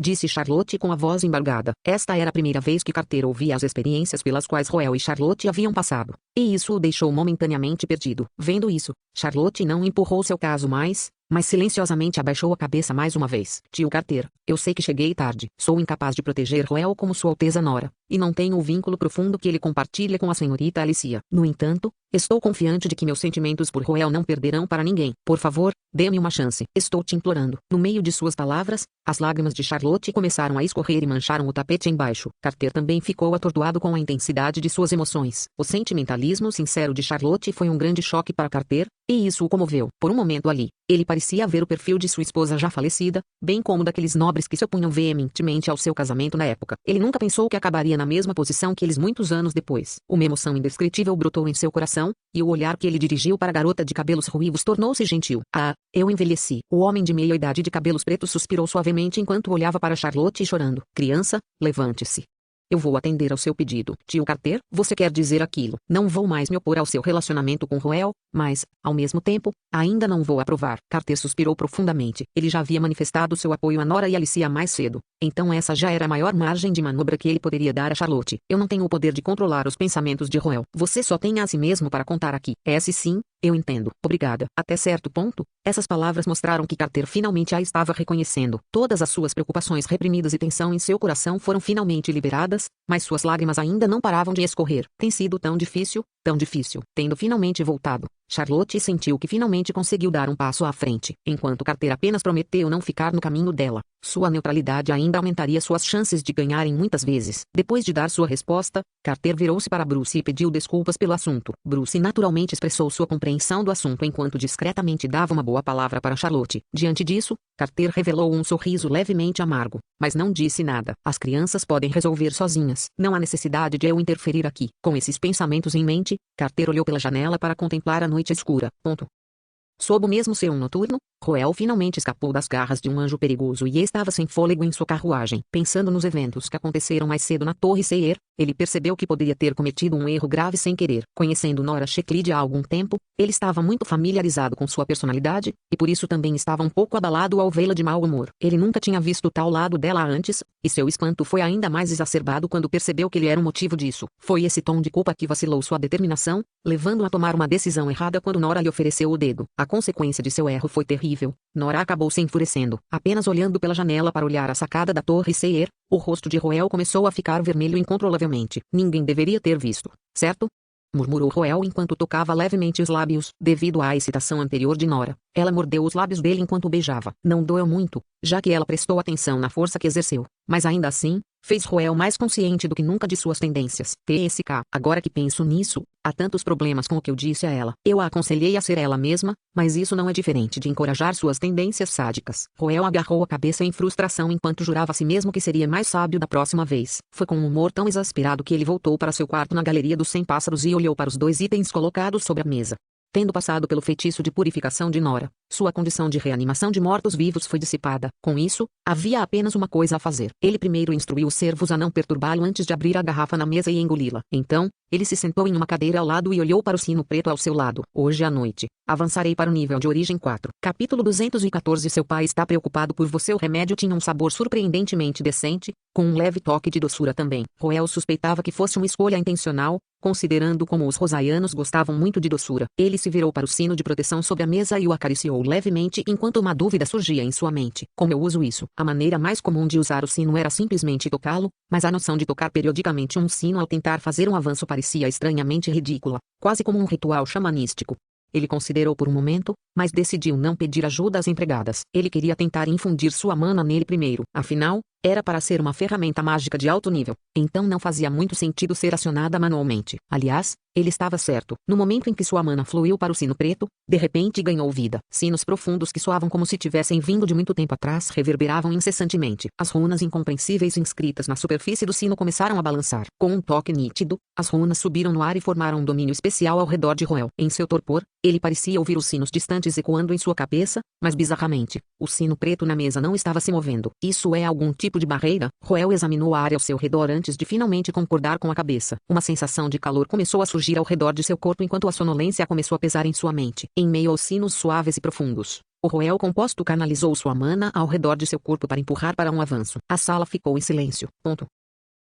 S1: Disse Charlotte com a voz embargada. Esta era a primeira vez que Carter ouvia as experiências pelas quais Roel e Charlotte haviam passado, e isso o deixou momentaneamente perdido. Vendo isso, Charlotte não empurrou seu caso mais, mas silenciosamente abaixou a cabeça mais uma vez. Tio Carter, eu sei que cheguei tarde. Sou incapaz de proteger Roel como Sua Alteza Nora, e não tenho o vínculo profundo que ele compartilha com a senhorita Alicia. No entanto, estou confiante de que meus sentimentos por Roel não perderão para ninguém. Por favor, dê-me uma chance. Estou te implorando. No meio de suas palavras, as lágrimas de Charlotte começaram a escorrer e mancharam o tapete embaixo. Carter também ficou atordoado com a intensidade de suas emoções. O sentimentalismo sincero de Charlotte foi um grande choque para Carter, e isso o comoveu. Por um momento ali, ele parecia ver o perfil de sua esposa já falecida, bem como daqueles nobres que se opunham veementemente ao seu casamento na época. Ele nunca pensou que acabaria na mesma posição que eles muitos anos depois. Uma emoção indescritível brotou em seu coração, e o olhar que ele dirigiu para a garota de cabelos ruivos tornou-se gentil. Ah, eu envelheci. O homem de meia-idade de cabelos pretos suspirou suavemente enquanto olhava para Charlotte chorando. Criança, levante-se. Eu vou atender ao seu pedido. Tio Carter, você quer dizer aquilo? Não vou mais me opor ao seu relacionamento com Roel, mas, ao mesmo tempo, ainda não vou aprovar. Carter suspirou profundamente. Ele já havia manifestado seu apoio a Nora e Alicia mais cedo. Então essa já era a maior margem de manobra que ele poderia dar a Charlotte. Eu não tenho o poder de controlar os pensamentos de Roel. Você só tem a si mesmo para contar aqui. Esse sim, eu entendo. Obrigada. Até certo ponto, essas palavras mostraram que Carter finalmente a estava reconhecendo. Todas as suas preocupações reprimidas e tensão em seu coração foram finalmente liberadas, mas suas lágrimas ainda não paravam de escorrer. Tem sido tão difícil, tendo finalmente voltado. Charlotte sentiu que finalmente conseguiu dar um passo à frente. Enquanto Carter apenas prometeu não ficar no caminho dela, sua neutralidade ainda aumentaria suas chances de ganharem muitas vezes. Depois de dar sua resposta, Carter virou-se para Bruce e pediu desculpas pelo assunto. Bruce naturalmente expressou sua compreensão do assunto enquanto discretamente dava uma boa palavra para Charlotte. Diante disso, Carter revelou um sorriso levemente amargo, mas não disse nada. As crianças podem resolver sozinhas. Não há necessidade de eu interferir aqui. Com esses pensamentos em mente, Carter olhou pela janela para contemplar a noite escura. Sob o mesmo céu noturno, Roel finalmente escapou das garras de um anjo perigoso e estava sem fôlego em sua carruagem. Pensando nos eventos que aconteceram mais cedo na Torre Sayer, ele percebeu que poderia ter cometido um erro grave sem querer. Conhecendo Nora Shecklid há algum tempo, ele estava muito familiarizado com sua personalidade, e por isso também estava um pouco abalado ao vê-la de mau humor. Ele nunca tinha visto tal lado dela antes, e seu espanto foi ainda mais exacerbado quando percebeu que ele era o motivo disso. Foi esse tom de culpa que vacilou sua determinação, levando-o a tomar uma decisão errada quando Nora lhe ofereceu o dedo. A consequência de seu erro foi terrível. Nora acabou se enfurecendo. Apenas olhando pela janela para olhar a sacada da Torre Sayer, o rosto de Roel começou a ficar vermelho incontrolavelmente. Ninguém deveria ter visto, certo? Murmurou Roel enquanto tocava levemente os lábios. Devido à excitação anterior de Nora, ela mordeu os lábios dele enquanto o beijava. Não doeu muito, já que ela prestou atenção na força que exerceu, mas ainda assim, fez Roel mais consciente do que nunca de suas tendências. TSK. Agora que penso nisso, há tantos problemas com o que eu disse a ela. Eu a aconselhei a ser ela mesma, mas isso não é diferente de encorajar suas tendências sádicas. Roel agarrou a cabeça em frustração enquanto jurava a si mesmo que seria mais sábio da próxima vez. Foi com um humor tão exasperado que ele voltou para seu quarto na Galeria dos 100 Pássaros e olhou para os 2 itens colocados sobre a mesa. Tendo passado pelo feitiço de purificação de Nora, sua condição de reanimação de mortos-vivos foi dissipada. Com isso, havia apenas uma coisa a fazer. Ele primeiro instruiu os servos a não perturbá-lo antes de abrir a garrafa na mesa e engoli-la. Então, ele se sentou em uma cadeira ao lado e olhou para o sino preto ao seu lado. Hoje à noite, avançarei para o nível de origem 4. Capítulo 214. Seu pai está preocupado por você. O remédio tinha um sabor surpreendentemente decente, com um leve toque de doçura também. Roel suspeitava que fosse uma escolha intencional, considerando como os rosaianos gostavam muito de doçura. Ele se virou para o sino de proteção sobre a mesa e o acariciou levemente enquanto uma dúvida surgia em sua mente. Como eu uso isso? A maneira mais comum de usar o sino era simplesmente tocá-lo, mas a noção de tocar periodicamente um sino ao tentar fazer um avanço parecia estranhamente ridícula, quase como um ritual xamanístico. Ele considerou por um momento, mas decidiu não pedir ajuda às empregadas. Ele queria tentar infundir sua mana nele primeiro. Afinal, era para ser uma ferramenta mágica de alto nível. Então não fazia muito sentido ser acionada manualmente. Aliás, ele estava certo. No momento em que sua mana fluiu para o sino preto, de repente ganhou vida. Sinos profundos que soavam como se tivessem vindo de muito tempo atrás reverberavam incessantemente. As runas incompreensíveis inscritas na superfície do sino começaram a balançar. Com um toque nítido, as runas subiram no ar e formaram um domínio especial ao redor de Roel. Em seu torpor, ele parecia ouvir os sinos distantes ecoando em sua cabeça, mas bizarramente, o sino preto na mesa não estava se movendo. Isso é algum tipo de barreira? Roel examinou a área ao seu redor antes de finalmente concordar com a cabeça. Uma sensação de calor começou a surgir ao redor de seu corpo enquanto a sonolência começou a pesar em sua mente. Em meio aos sinos suaves e profundos, o Roel composto canalizou sua mana ao redor de seu corpo para empurrar para um avanço. A sala ficou em silêncio.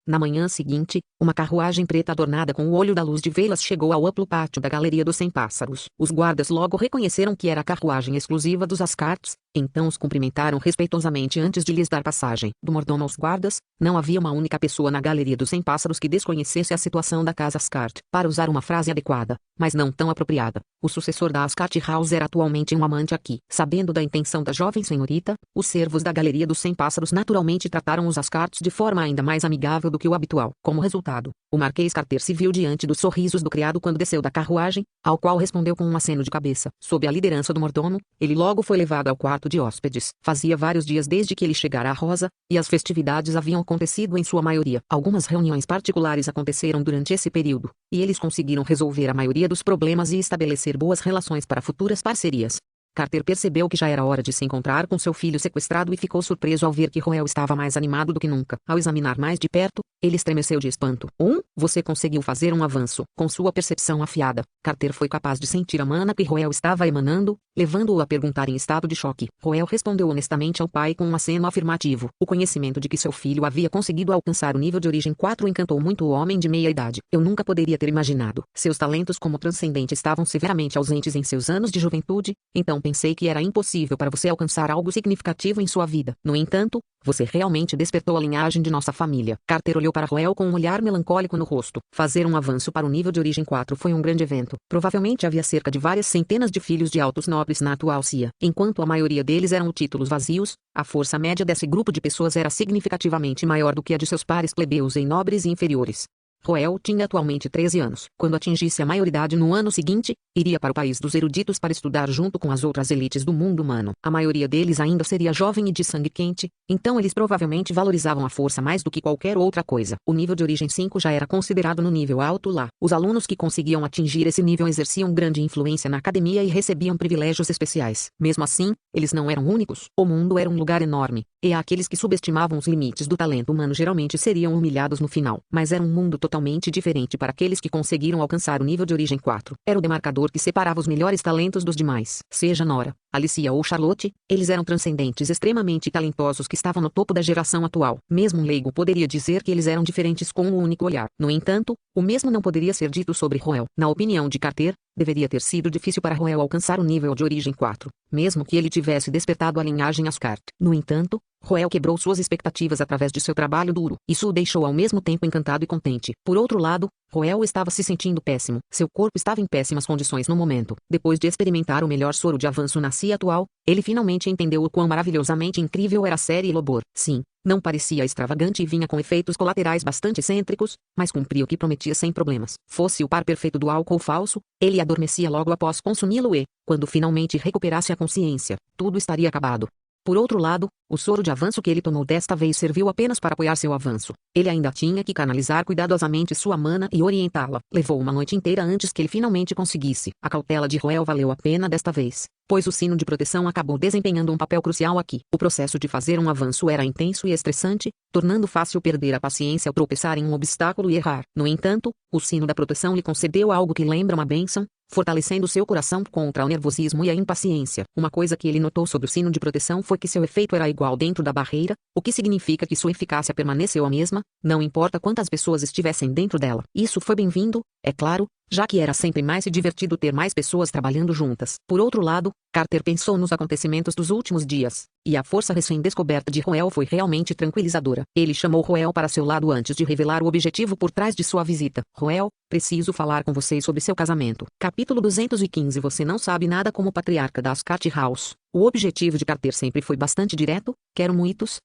S1: Na manhã seguinte, uma carruagem preta adornada com o olho da luz de velas chegou ao amplo pátio da Galeria dos 100 Pássaros. Os guardas logo reconheceram que era a carruagem exclusiva dos Ascartes, então os cumprimentaram respeitosamente antes de lhes dar passagem. Do mordomo aos guardas, não havia uma única pessoa na Galeria dos 100 Pássaros que desconhecesse a situação da casa Ascart. Para usar uma frase adequada, mas não tão apropriada, o sucessor da Ascart House era atualmente um amante aqui. Sabendo da intenção da jovem senhorita, os servos da Galeria dos 100 Pássaros naturalmente trataram os Ascartes de forma ainda mais amigável do que o habitual. Como resultado, o Marquês Carter se viu diante dos sorrisos do criado quando desceu da carruagem, ao qual respondeu com um aceno de cabeça. Sob a liderança do mordomo, ele logo foi levado ao quarto de hóspedes. Fazia vários dias desde que ele chegara à Rosa, e as festividades haviam acontecido em sua maioria. Algumas reuniões particulares aconteceram durante esse período, e eles conseguiram resolver a maioria dos problemas e estabelecer boas relações para futuras parcerias. Carter percebeu que já era hora de se encontrar com seu filho sequestrado e ficou surpreso ao ver que Roel estava mais animado do que nunca. Ao examinar mais de perto, ele estremeceu de espanto. Você conseguiu fazer um avanço. Com sua percepção afiada, Carter foi capaz de sentir a mana que Roel estava emanando, levando-o a perguntar em estado de choque. Roel respondeu honestamente ao pai com um aceno afirmativo. O conhecimento de que seu filho havia conseguido alcançar o nível de origem 4 encantou muito o homem de meia idade. Eu nunca poderia ter imaginado. Seus talentos como transcendente estavam severamente ausentes em seus anos de juventude, então pensei que era impossível para você alcançar algo significativo em sua vida. No entanto, você realmente despertou a linhagem de nossa família. Carter olhou para Roel com um olhar melancólico no rosto. Fazer um avanço para o nível de origem 4 foi um grande evento. Provavelmente havia cerca de várias centenas de filhos de altos nobres na atual CIA. Enquanto a maioria deles eram títulos vazios, a força média desse grupo de pessoas era significativamente maior do que a de seus pares plebeus e nobres e inferiores. Roel tinha atualmente 13 anos. Quando atingisse a maioridade no ano seguinte, iria para o país dos eruditos para estudar junto com as outras elites do mundo humano. A maioria deles ainda seria jovem e de sangue quente, então eles provavelmente valorizavam a força mais do que qualquer outra coisa. O nível de origem 5 já era considerado no nível alto lá. Os alunos que conseguiam atingir esse nível exerciam grande influência na academia e recebiam privilégios especiais. Mesmo assim, eles não eram únicos. O mundo era um lugar enorme, e aqueles que subestimavam os limites do talento humano geralmente seriam humilhados no final. Mas era um mundo totalmente diferente para aqueles que conseguiram alcançar o nível de origem 4. Era o demarcador que separava os melhores talentos dos demais. Seja Nora, Alicia ou Charlotte, eles eram transcendentes extremamente talentosos que estavam no topo da geração atual. Mesmo um leigo poderia dizer que eles eram diferentes com um único olhar. No entanto, o mesmo não poderia ser dito sobre Roel. Na opinião de Carter, deveria ter sido difícil para Roel alcançar o nível de origem 4, mesmo que ele tivesse despertado a linhagem Ascart. No entanto, Roel quebrou suas expectativas através de seu trabalho duro. Isso o deixou ao mesmo tempo encantado e contente. Por outro lado, Roel estava se sentindo péssimo. Seu corpo estava em péssimas condições no momento. Depois de experimentar o melhor soro de avanço na CIA atual, ele finalmente entendeu o quão maravilhosamente incrível era a série Lobor. Sim, não parecia extravagante e vinha com efeitos colaterais bastante excêntricos, mas cumpria o que prometia sem problemas. Fosse o par perfeito do álcool falso, ele adormecia logo após consumi-lo e, quando finalmente recuperasse a consciência, tudo estaria acabado. Por outro lado, o soro de avanço que ele tomou desta vez serviu apenas para apoiar seu avanço. Ele ainda tinha que canalizar cuidadosamente sua mana e orientá-la. Levou uma noite inteira antes que ele finalmente conseguisse. A cautela de Roel valeu a pena desta vez, pois o sino de proteção acabou desempenhando um papel crucial aqui. O processo de fazer um avanço era intenso e estressante, tornando fácil perder a paciência ao tropeçar em um obstáculo e errar. No entanto, o sino da proteção lhe concedeu algo que lembra uma bênção, fortalecendo seu coração contra o nervosismo e a impaciência. Uma coisa que ele notou sobre o sino de proteção foi que seu efeito era igual dentro da barreira, o que significa que sua eficácia permaneceu a mesma, não importa quantas pessoas estivessem dentro dela. Isso foi bem-vindo, é claro, já que era sempre mais divertido ter mais pessoas trabalhando juntas. Por outro lado, Carter pensou nos acontecimentos dos últimos dias, e a força recém-descoberta de Roel foi realmente tranquilizadora. Ele chamou Roel para seu lado antes de revelar o objetivo por trás de sua visita. Roel, preciso falar com vocês sobre seu casamento. Capítulo 215. Você não sabe nada como patriarca da Ascart House. O objetivo de Carter sempre foi bastante direto: quero muitos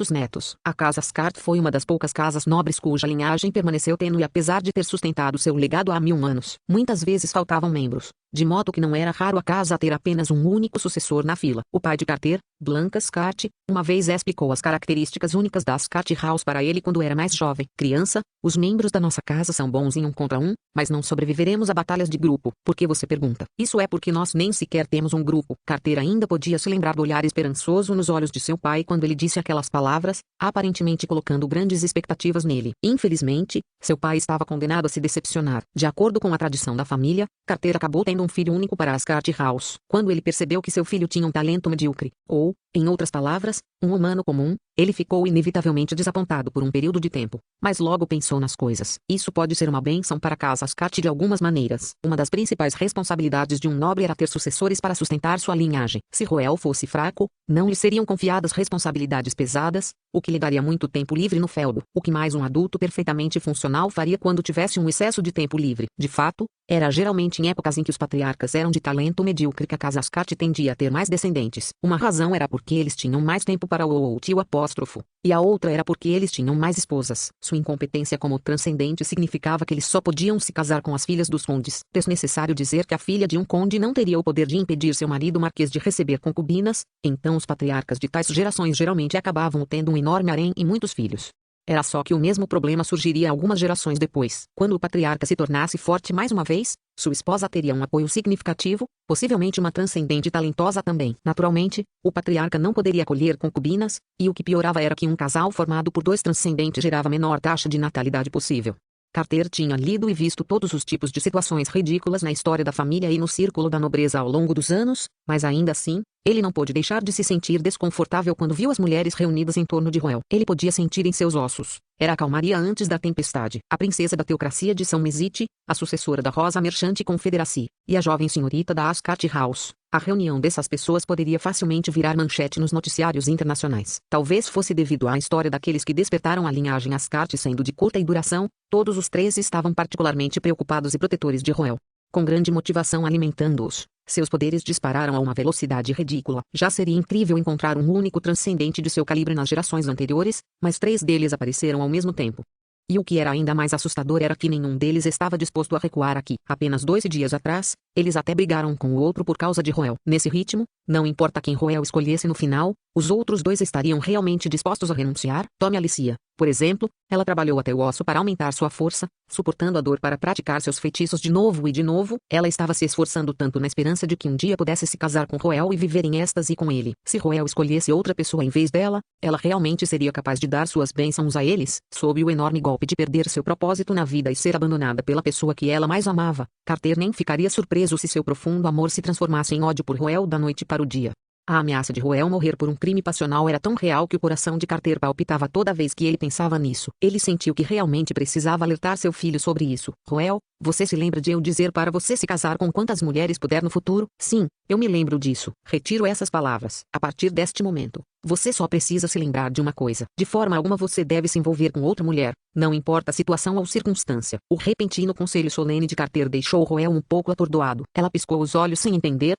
S1: netos. A casa Ascart foi uma das poucas casas nobres cuja linhagem permaneceu tênue apesar de ter sustentado seu legado há 1000 anos. Muitas vezes faltavam membros, de modo que não era raro a casa ter apenas um único sucessor na fila. O pai de Carter, Blanca Ascart, uma vez explicou as características únicas da Ascart House para ele quando era mais jovem. Criança, os membros da nossa casa são bons em 1 contra 1, mas não sobreviveremos a batalhas de grupo. Por que você pergunta? Isso é porque nós nem sequer temos um grupo. Carter ainda podia se lembrar do olhar esperançoso nos olhos de seu pai quando ele disse aquelas palavras, aparentemente colocando grandes expectativas nele. Infelizmente, seu pai estava condenado a se decepcionar. De acordo com a tradição da família, Carter acabou tendo um filho único para a Ascart House. Quando ele percebeu que seu filho tinha um talento medíocre, ou, em outras palavras, um humano comum, Ele ficou inevitavelmente desapontado por um período de tempo, mas logo pensou nas coisas. Isso pode ser uma bênção para Casa Ascart de algumas maneiras. Uma das principais responsabilidades de um nobre era ter sucessores para sustentar sua linhagem. Se Roel fosse fraco, não lhe seriam confiadas responsabilidades pesadas, o que lhe daria muito tempo livre no feudo, o que mais um adulto perfeitamente funcional faria quando tivesse um excesso de tempo livre. De fato, era geralmente em épocas em que os patriarcas eram de talento medíocre que a Casa Ascart tendia a ter mais descendentes. Uma razão era porque eles tinham mais tempo para o tio apóstrofo, e a outra era porque eles tinham mais esposas. Sua incompetência como transcendente significava que eles só podiam se casar com as filhas dos condes. Desnecessário dizer que a filha de um conde não teria o poder de impedir seu marido marquês de receber concubinas, então os patriarcas de tais gerações geralmente acabavam tendo um enorme harém e muitos filhos. Era só que o mesmo problema surgiria algumas gerações depois. Quando o patriarca se tornasse forte mais uma vez, sua esposa teria um apoio significativo, possivelmente uma transcendente talentosa também. Naturalmente, o patriarca não poderia acolher concubinas, e o que piorava era que um casal formado por dois transcendentes gerava a menor taxa de natalidade possível. Carter tinha lido e visto todos os tipos de situações ridículas na história da família e no círculo da nobreza ao longo dos anos, mas ainda assim, ele não pôde deixar de se sentir desconfortável quando viu as mulheres reunidas em torno de Roel. Ele podia sentir em seus ossos. Era a calmaria antes da tempestade. A princesa da teocracia de São Mesite, a sucessora da Rosa Merchante Confederacy, e a jovem senhorita da Ascart House. A reunião dessas pessoas poderia facilmente virar manchete nos noticiários internacionais. Talvez fosse devido à história daqueles que despertaram a linhagem Ascart sendo de curta duração, todos os três estavam particularmente preocupados e protetores de Roel. Com grande motivação alimentando-os, seus poderes dispararam a uma velocidade ridícula. Já seria incrível encontrar um único transcendente de seu calibre nas gerações anteriores, mas 3 deles apareceram ao mesmo tempo. E o que era ainda mais assustador era que nenhum deles estava disposto a recuar aqui. Apenas 2 dias atrás, eles até brigaram com o outro por causa de Roel. Nesse ritmo, não importa quem Roel escolhesse no final, os outros 2 estariam realmente dispostos a renunciar. Tome Alicia, por exemplo, ela trabalhou até o osso para aumentar sua força, suportando a dor para praticar seus feitiços de novo e de novo. Ela estava se esforçando tanto na esperança de que um dia pudesse se casar com Roel e viver em êxtase com ele. Se Roel escolhesse outra pessoa em vez dela, ela realmente seria capaz de dar suas bênçãos a eles, sob o enorme golpe de perder seu propósito na vida e ser abandonada pela pessoa que ela mais amava. Carter nem ficaria surpreso se seu profundo amor se transformasse em ódio por Roel da noite para o dia. A ameaça de Roel morrer por um crime passional era tão real que o coração de Carter palpitava toda vez que ele pensava nisso. Ele sentiu que realmente precisava alertar seu filho sobre isso. Roel, você se lembra de eu dizer para você se casar com quantas mulheres puder no futuro? Sim, eu me lembro disso. Retiro essas palavras. A partir deste momento, você só precisa se lembrar de uma coisa. De forma alguma você deve se envolver com outra mulher, não importa a situação ou circunstância. O repentino conselho solene de Carter deixou Roel um pouco atordoado. Ela piscou os olhos sem entender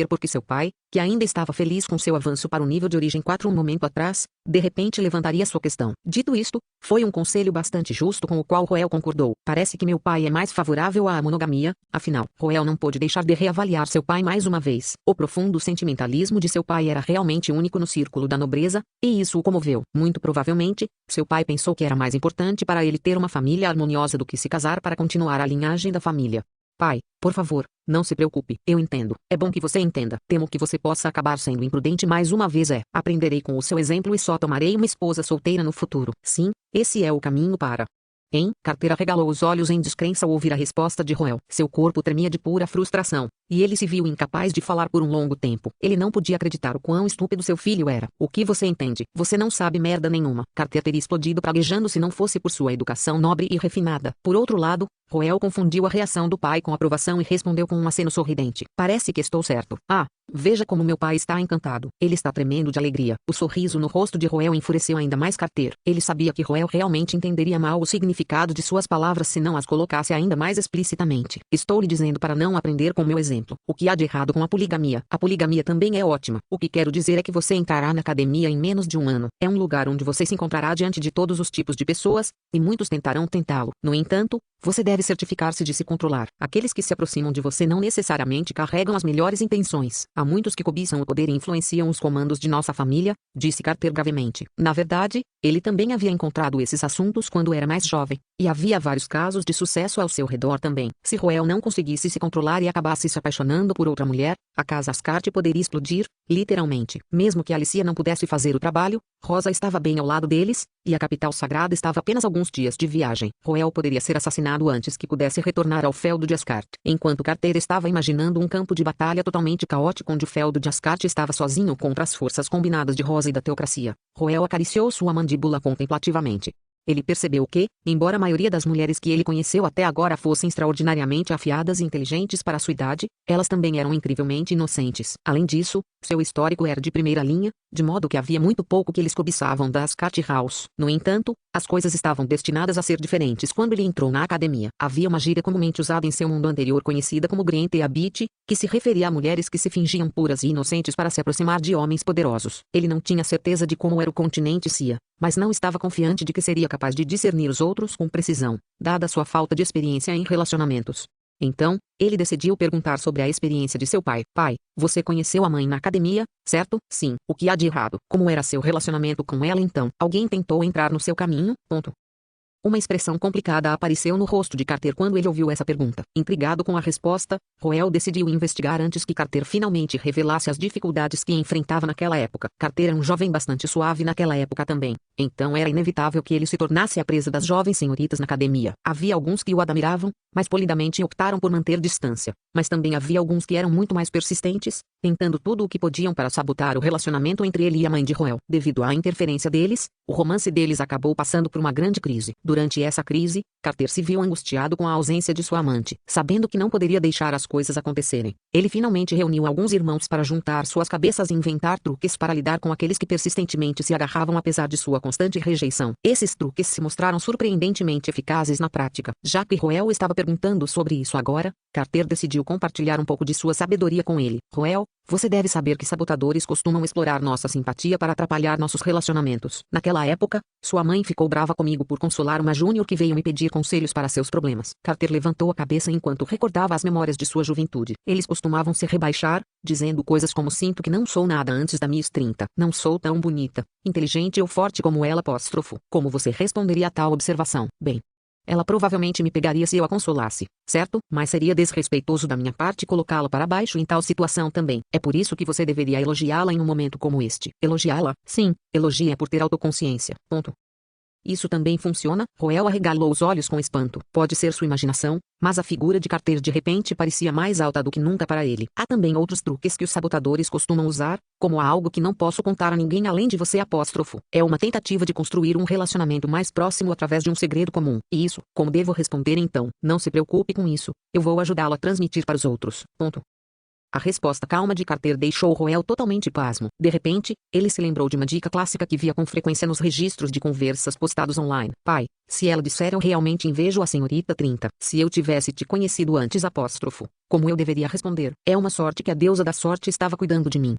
S1: porque seu pai, que ainda estava feliz com seu avanço para o nível de origem 4 um momento atrás, de repente levantaria sua questão. Dito isto, foi um conselho bastante justo com o qual Roel concordou. Parece que meu pai é mais favorável à monogamia, afinal, Roel não pôde deixar de reavaliar seu pai mais uma vez. O profundo sentimentalismo de seu pai era realmente único no círculo da nobreza, e isso o comoveu. Muito provavelmente, seu pai pensou que era mais importante para ele ter uma família harmoniosa do que se casar para continuar a linhagem da família. Pai, por favor, não se preocupe, eu entendo. É bom que você entenda. Temo que você possa acabar sendo imprudente mais uma vez. Aprenderei com o seu exemplo e só tomarei uma esposa solteira no futuro. Sim, esse é o caminho para... Carter arregalou os olhos em descrença ao ouvir a resposta de Roel. Seu corpo tremia de pura frustração, e ele se viu incapaz de falar por um longo tempo. Ele não podia acreditar o quão estúpido seu filho era. O que você entende? Você não sabe merda nenhuma. Carter teria explodido praguejando se não fosse por sua educação nobre e refinada. Por outro lado, Roel confundiu a reação do pai com aprovação e respondeu com um aceno sorridente. Parece que estou certo. Veja como meu pai está encantado. Ele está tremendo de alegria. O sorriso no rosto de Roel enfureceu ainda mais Carter. Ele sabia que Roel realmente entenderia mal o significado de suas palavras se não as colocasse ainda mais explicitamente. Estou lhe dizendo para não aprender com meu exemplo. O que há de errado com a poligamia? A poligamia também é ótima. O que quero dizer é que você entrará na academia em menos de um ano. É um lugar onde você se encontrará diante de todos os tipos de pessoas, e muitos tentarão tentá-lo. No entanto, você deve certificar-se de se controlar. Aqueles que se aproximam de você não necessariamente carregam as melhores intenções. Há muitos que cobiçam o poder e influenciam os comandos de nossa família, disse Carter gravemente. Na verdade, ele também havia encontrado esses assuntos quando era mais jovem, e havia vários casos de sucesso ao seu redor também. Se Roel não conseguisse se controlar e acabasse se apaixonando por outra mulher, a casa Ascart poderia explodir, literalmente. Mesmo que Alicia não pudesse fazer o trabalho, Rosa estava bem ao lado deles, e a capital sagrada estava a apenas alguns dias de viagem. Roel poderia ser assassinado antes que pudesse retornar ao feudo de Ascart. Enquanto Carter estava imaginando um campo de batalha totalmente caótico onde o feudo de Ascart estava sozinho contra as forças combinadas de Rosa e da teocracia, Roel acariciou sua mandíbula contemplativamente. Ele percebeu que, embora a maioria das mulheres que ele conheceu até agora fossem extraordinariamente afiadas e inteligentes para sua idade, elas também eram incrivelmente inocentes. Além disso, seu histórico era de primeira linha, de modo que havia muito pouco que eles cobiçavam da Ascart House. No entanto, as coisas estavam destinadas a ser diferentes quando ele entrou na academia. Havia uma gíria comumente usada em seu mundo anterior conhecida como Grente Habit, que se referia a mulheres que se fingiam puras e inocentes para se aproximar de homens poderosos. Ele não tinha certeza de como era o continente Cia, mas não estava confiante de que seria capaz de discernir os outros com precisão, dada sua falta de experiência em relacionamentos. Então, ele decidiu perguntar sobre a experiência de seu pai. Pai, você conheceu a mãe na academia, certo? Sim. O que há de errado? Como era seu relacionamento com ela então? Alguém tentou entrar no seu caminho? Uma expressão complicada apareceu no rosto de Carter quando ele ouviu essa pergunta. Intrigado com a resposta, Roel decidiu investigar antes que Carter finalmente revelasse as dificuldades que enfrentava naquela época. Carter era um jovem bastante suave naquela época também, então era inevitável que ele se tornasse a presa das jovens senhoritas na academia. Havia alguns que o admiravam, mas polidamente optaram por manter distância, mas também havia alguns que eram muito mais persistentes, tentando tudo o que podiam para sabotar o relacionamento entre ele e a mãe de Roel. Devido à interferência deles, o romance deles acabou passando por uma grande crise. Durante essa crise, Carter se viu angustiado com a ausência de sua amante. Sabendo que não poderia deixar as coisas acontecerem, ele finalmente reuniu alguns irmãos para juntar suas cabeças e inventar truques para lidar com aqueles que persistentemente se agarravam apesar de sua constante rejeição. Esses truques se mostraram surpreendentemente eficazes na prática. Já que Roel estava perguntando sobre isso agora, Carter decidiu compartilhar um pouco de sua sabedoria com ele. Roel, você deve saber que sabotadores costumam explorar nossa simpatia para atrapalhar nossos relacionamentos. Naquela época, sua mãe ficou brava comigo por consolar uma júnior que veio me pedir conselhos para seus problemas. Carter levantou a cabeça enquanto recordava as memórias de sua juventude. Eles costumavam se rebaixar, dizendo coisas como sinto que não sou nada antes da Miss 30. Não sou tão bonita, inteligente ou forte como ela apóstrofo. Como você responderia a tal observação? Bem, ela provavelmente me pegaria se eu a consolasse, certo? Mas seria desrespeitoso da minha parte colocá-la para baixo em tal situação também. É por isso que você deveria elogiá-la em um momento como este. Elogiá-la? Sim, elogie-a por ter autoconsciência. Isso também funciona? Roel arregalou os olhos com espanto. Pode ser sua imaginação, mas a figura de Carter de repente parecia mais alta do que nunca para ele. Há também outros truques que os sabotadores costumam usar, como há algo que não posso contar a ninguém além de você apóstrofo. É uma tentativa de construir um relacionamento mais próximo através de um segredo comum. E isso, como devo responder então? Não se preocupe com isso. Eu vou ajudá-lo a transmitir para os outros. A resposta calma de Carter deixou Roel totalmente pasmo. De repente, ele se lembrou de uma dica clássica que via com frequência nos registros de conversas postados online. Pai, se ela disser eu realmente invejo a senhorita 30. Se eu tivesse te conhecido antes apóstrofo, como eu deveria responder? É uma sorte que a deusa da sorte estava cuidando de mim.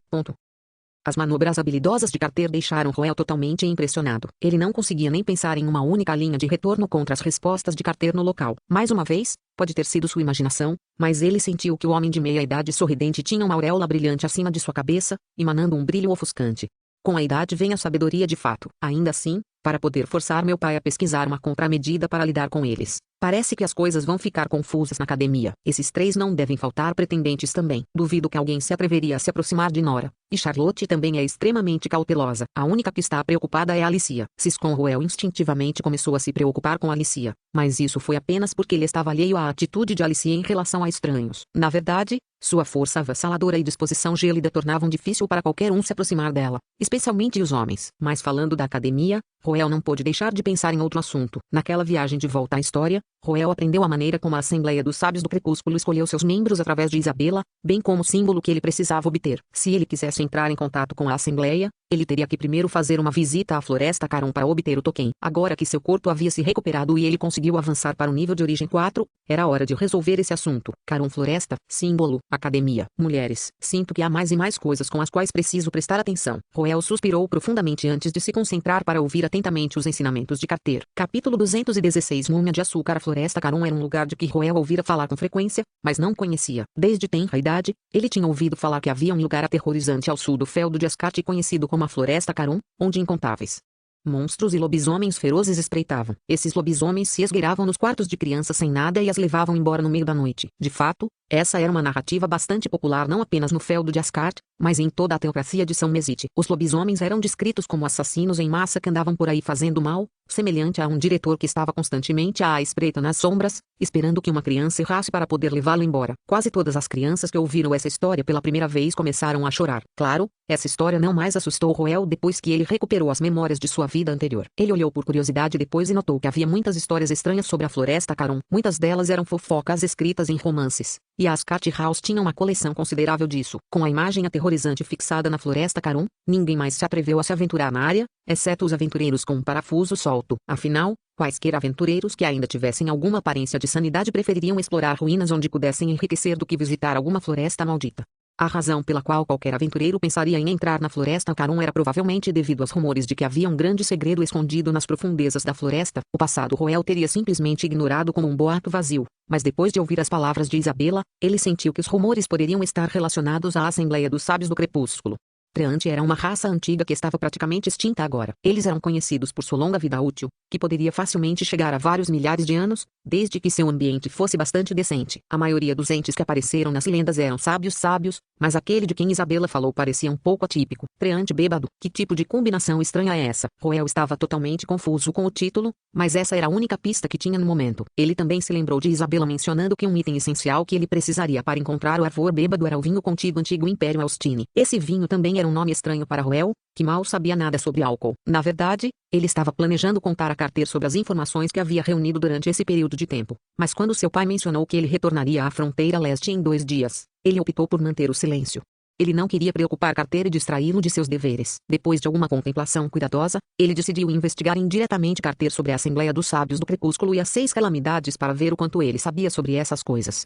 S1: As manobras habilidosas de Carter deixaram Roel totalmente impressionado. Ele não conseguia nem pensar em uma única linha de retorno contra as respostas de Carter no local. Mais uma vez, pode ter sido sua imaginação, mas ele sentiu que o homem de meia-idade sorridente tinha uma auréola brilhante acima de sua cabeça, emanando um brilho ofuscante. Com a idade vem a sabedoria de fato. Ainda assim, para poder forçar meu pai a pesquisar uma contramedida para lidar com eles. Parece que as coisas vão ficar confusas na academia. Esses 3 não devem faltar pretendentes também. Duvido que alguém se atreveria a se aproximar de Nora. E Charlotte também é extremamente cautelosa. A única que está preocupada é Alicia. Ciscou Roel instintivamente começou a se preocupar com Alicia. Mas isso foi apenas porque ele estava alheio à atitude de Alicia em relação a estranhos. Na verdade, sua força avassaladora e disposição gélida tornavam difícil para qualquer um se aproximar dela, especialmente os homens. Mas falando da academia, Roel não pôde deixar de pensar em outro assunto. Naquela viagem de volta à história, Roel aprendeu a maneira como a Assembleia dos Sábios do Crepúsculo escolheu seus membros através de Isabela, bem como o símbolo que ele precisava obter. Se ele quisesse entrar em contato com a Assembleia, ele teria que primeiro fazer uma visita à Floresta Caron para obter o token. Agora que seu corpo havia se recuperado e ele conseguiu avançar para o nível de origem 4, era hora de resolver esse assunto. Caron Floresta, símbolo, academia, mulheres. Sinto que há mais e mais coisas com as quais preciso prestar atenção. Roel suspirou profundamente antes de se concentrar para ouvir atentamente os ensinamentos de Carter. Capítulo 216 Múmia de Açúcar. A Floresta Caron era um lugar de que Roel ouvira falar com frequência, mas não conhecia. Desde tenra idade, ele tinha ouvido falar que havia um lugar aterrorizante ao sul do feudo de Ascart conhecido como a Floresta Caron, onde incontáveis monstros e lobisomens ferozes espreitavam. Esses lobisomens se esgueiravam nos quartos de crianças sem nada e as levavam embora no meio da noite. De fato, Essa era uma narrativa bastante popular não apenas no feudo de Asgard, mas em toda a teocracia de São Mesite. Os lobisomens eram descritos como assassinos em massa que andavam por aí fazendo mal, semelhante a um diretor que estava constantemente à espreita nas sombras, esperando que uma criança errasse para poder levá-lo embora. Quase todas as crianças que ouviram essa história pela primeira vez começaram a chorar. Claro, essa história não mais assustou Roel depois que ele recuperou as memórias de sua vida anterior. Ele olhou por curiosidade depois e notou que havia muitas histórias estranhas sobre a Floresta Caron. Muitas delas eram fofocas escritas em romances. E a Ascart House tinha uma coleção considerável disso. Com a imagem aterrorizante fixada na Floresta Caron, ninguém mais se atreveu a se aventurar na área, exceto os aventureiros com um parafuso solto. Afinal, quaisquer aventureiros que ainda tivessem alguma aparência de sanidade prefeririam explorar ruínas onde pudessem enriquecer do que visitar alguma floresta maldita. A razão pela qual qualquer aventureiro pensaria em entrar na Floresta Caron era provavelmente devido aos rumores de que havia um grande segredo escondido nas profundezas da floresta. O passado Roel teria simplesmente ignorado como um boato vazio, mas depois de ouvir as palavras de Isabela, ele sentiu que os rumores poderiam estar relacionados à Assembleia dos Sábios do Crepúsculo. Treante era uma raça antiga que estava praticamente extinta agora. Eles eram conhecidos por sua longa vida útil, que poderia facilmente chegar a vários milhares de anos, desde que seu ambiente fosse bastante decente. A maioria dos entes que apareceram nas lendas eram sábios, mas aquele de quem Isabela falou parecia um pouco atípico. Treante bêbado, que tipo de combinação estranha é essa? Roel estava totalmente confuso com o título, mas essa era a única pista que tinha no momento. Ele também se lembrou de Isabela mencionando que um item essencial que ele precisaria para encontrar o Arvor bêbado era o vinho contigo antigo Império Austini. Esse vinho também era um nome estranho para Roel, que mal sabia nada sobre álcool. Na verdade, ele estava planejando contar a Carter sobre as informações que havia reunido durante esse período de tempo. Mas quando seu pai mencionou que ele retornaria à fronteira leste em 2 dias, ele optou por manter o silêncio. Ele não queria preocupar Carter e distraí-lo de seus deveres. Depois de alguma contemplação cuidadosa, ele decidiu investigar indiretamente Carter sobre a Assembleia dos Sábios do Crepúsculo e as 6 calamidades para ver o quanto ele sabia sobre essas coisas.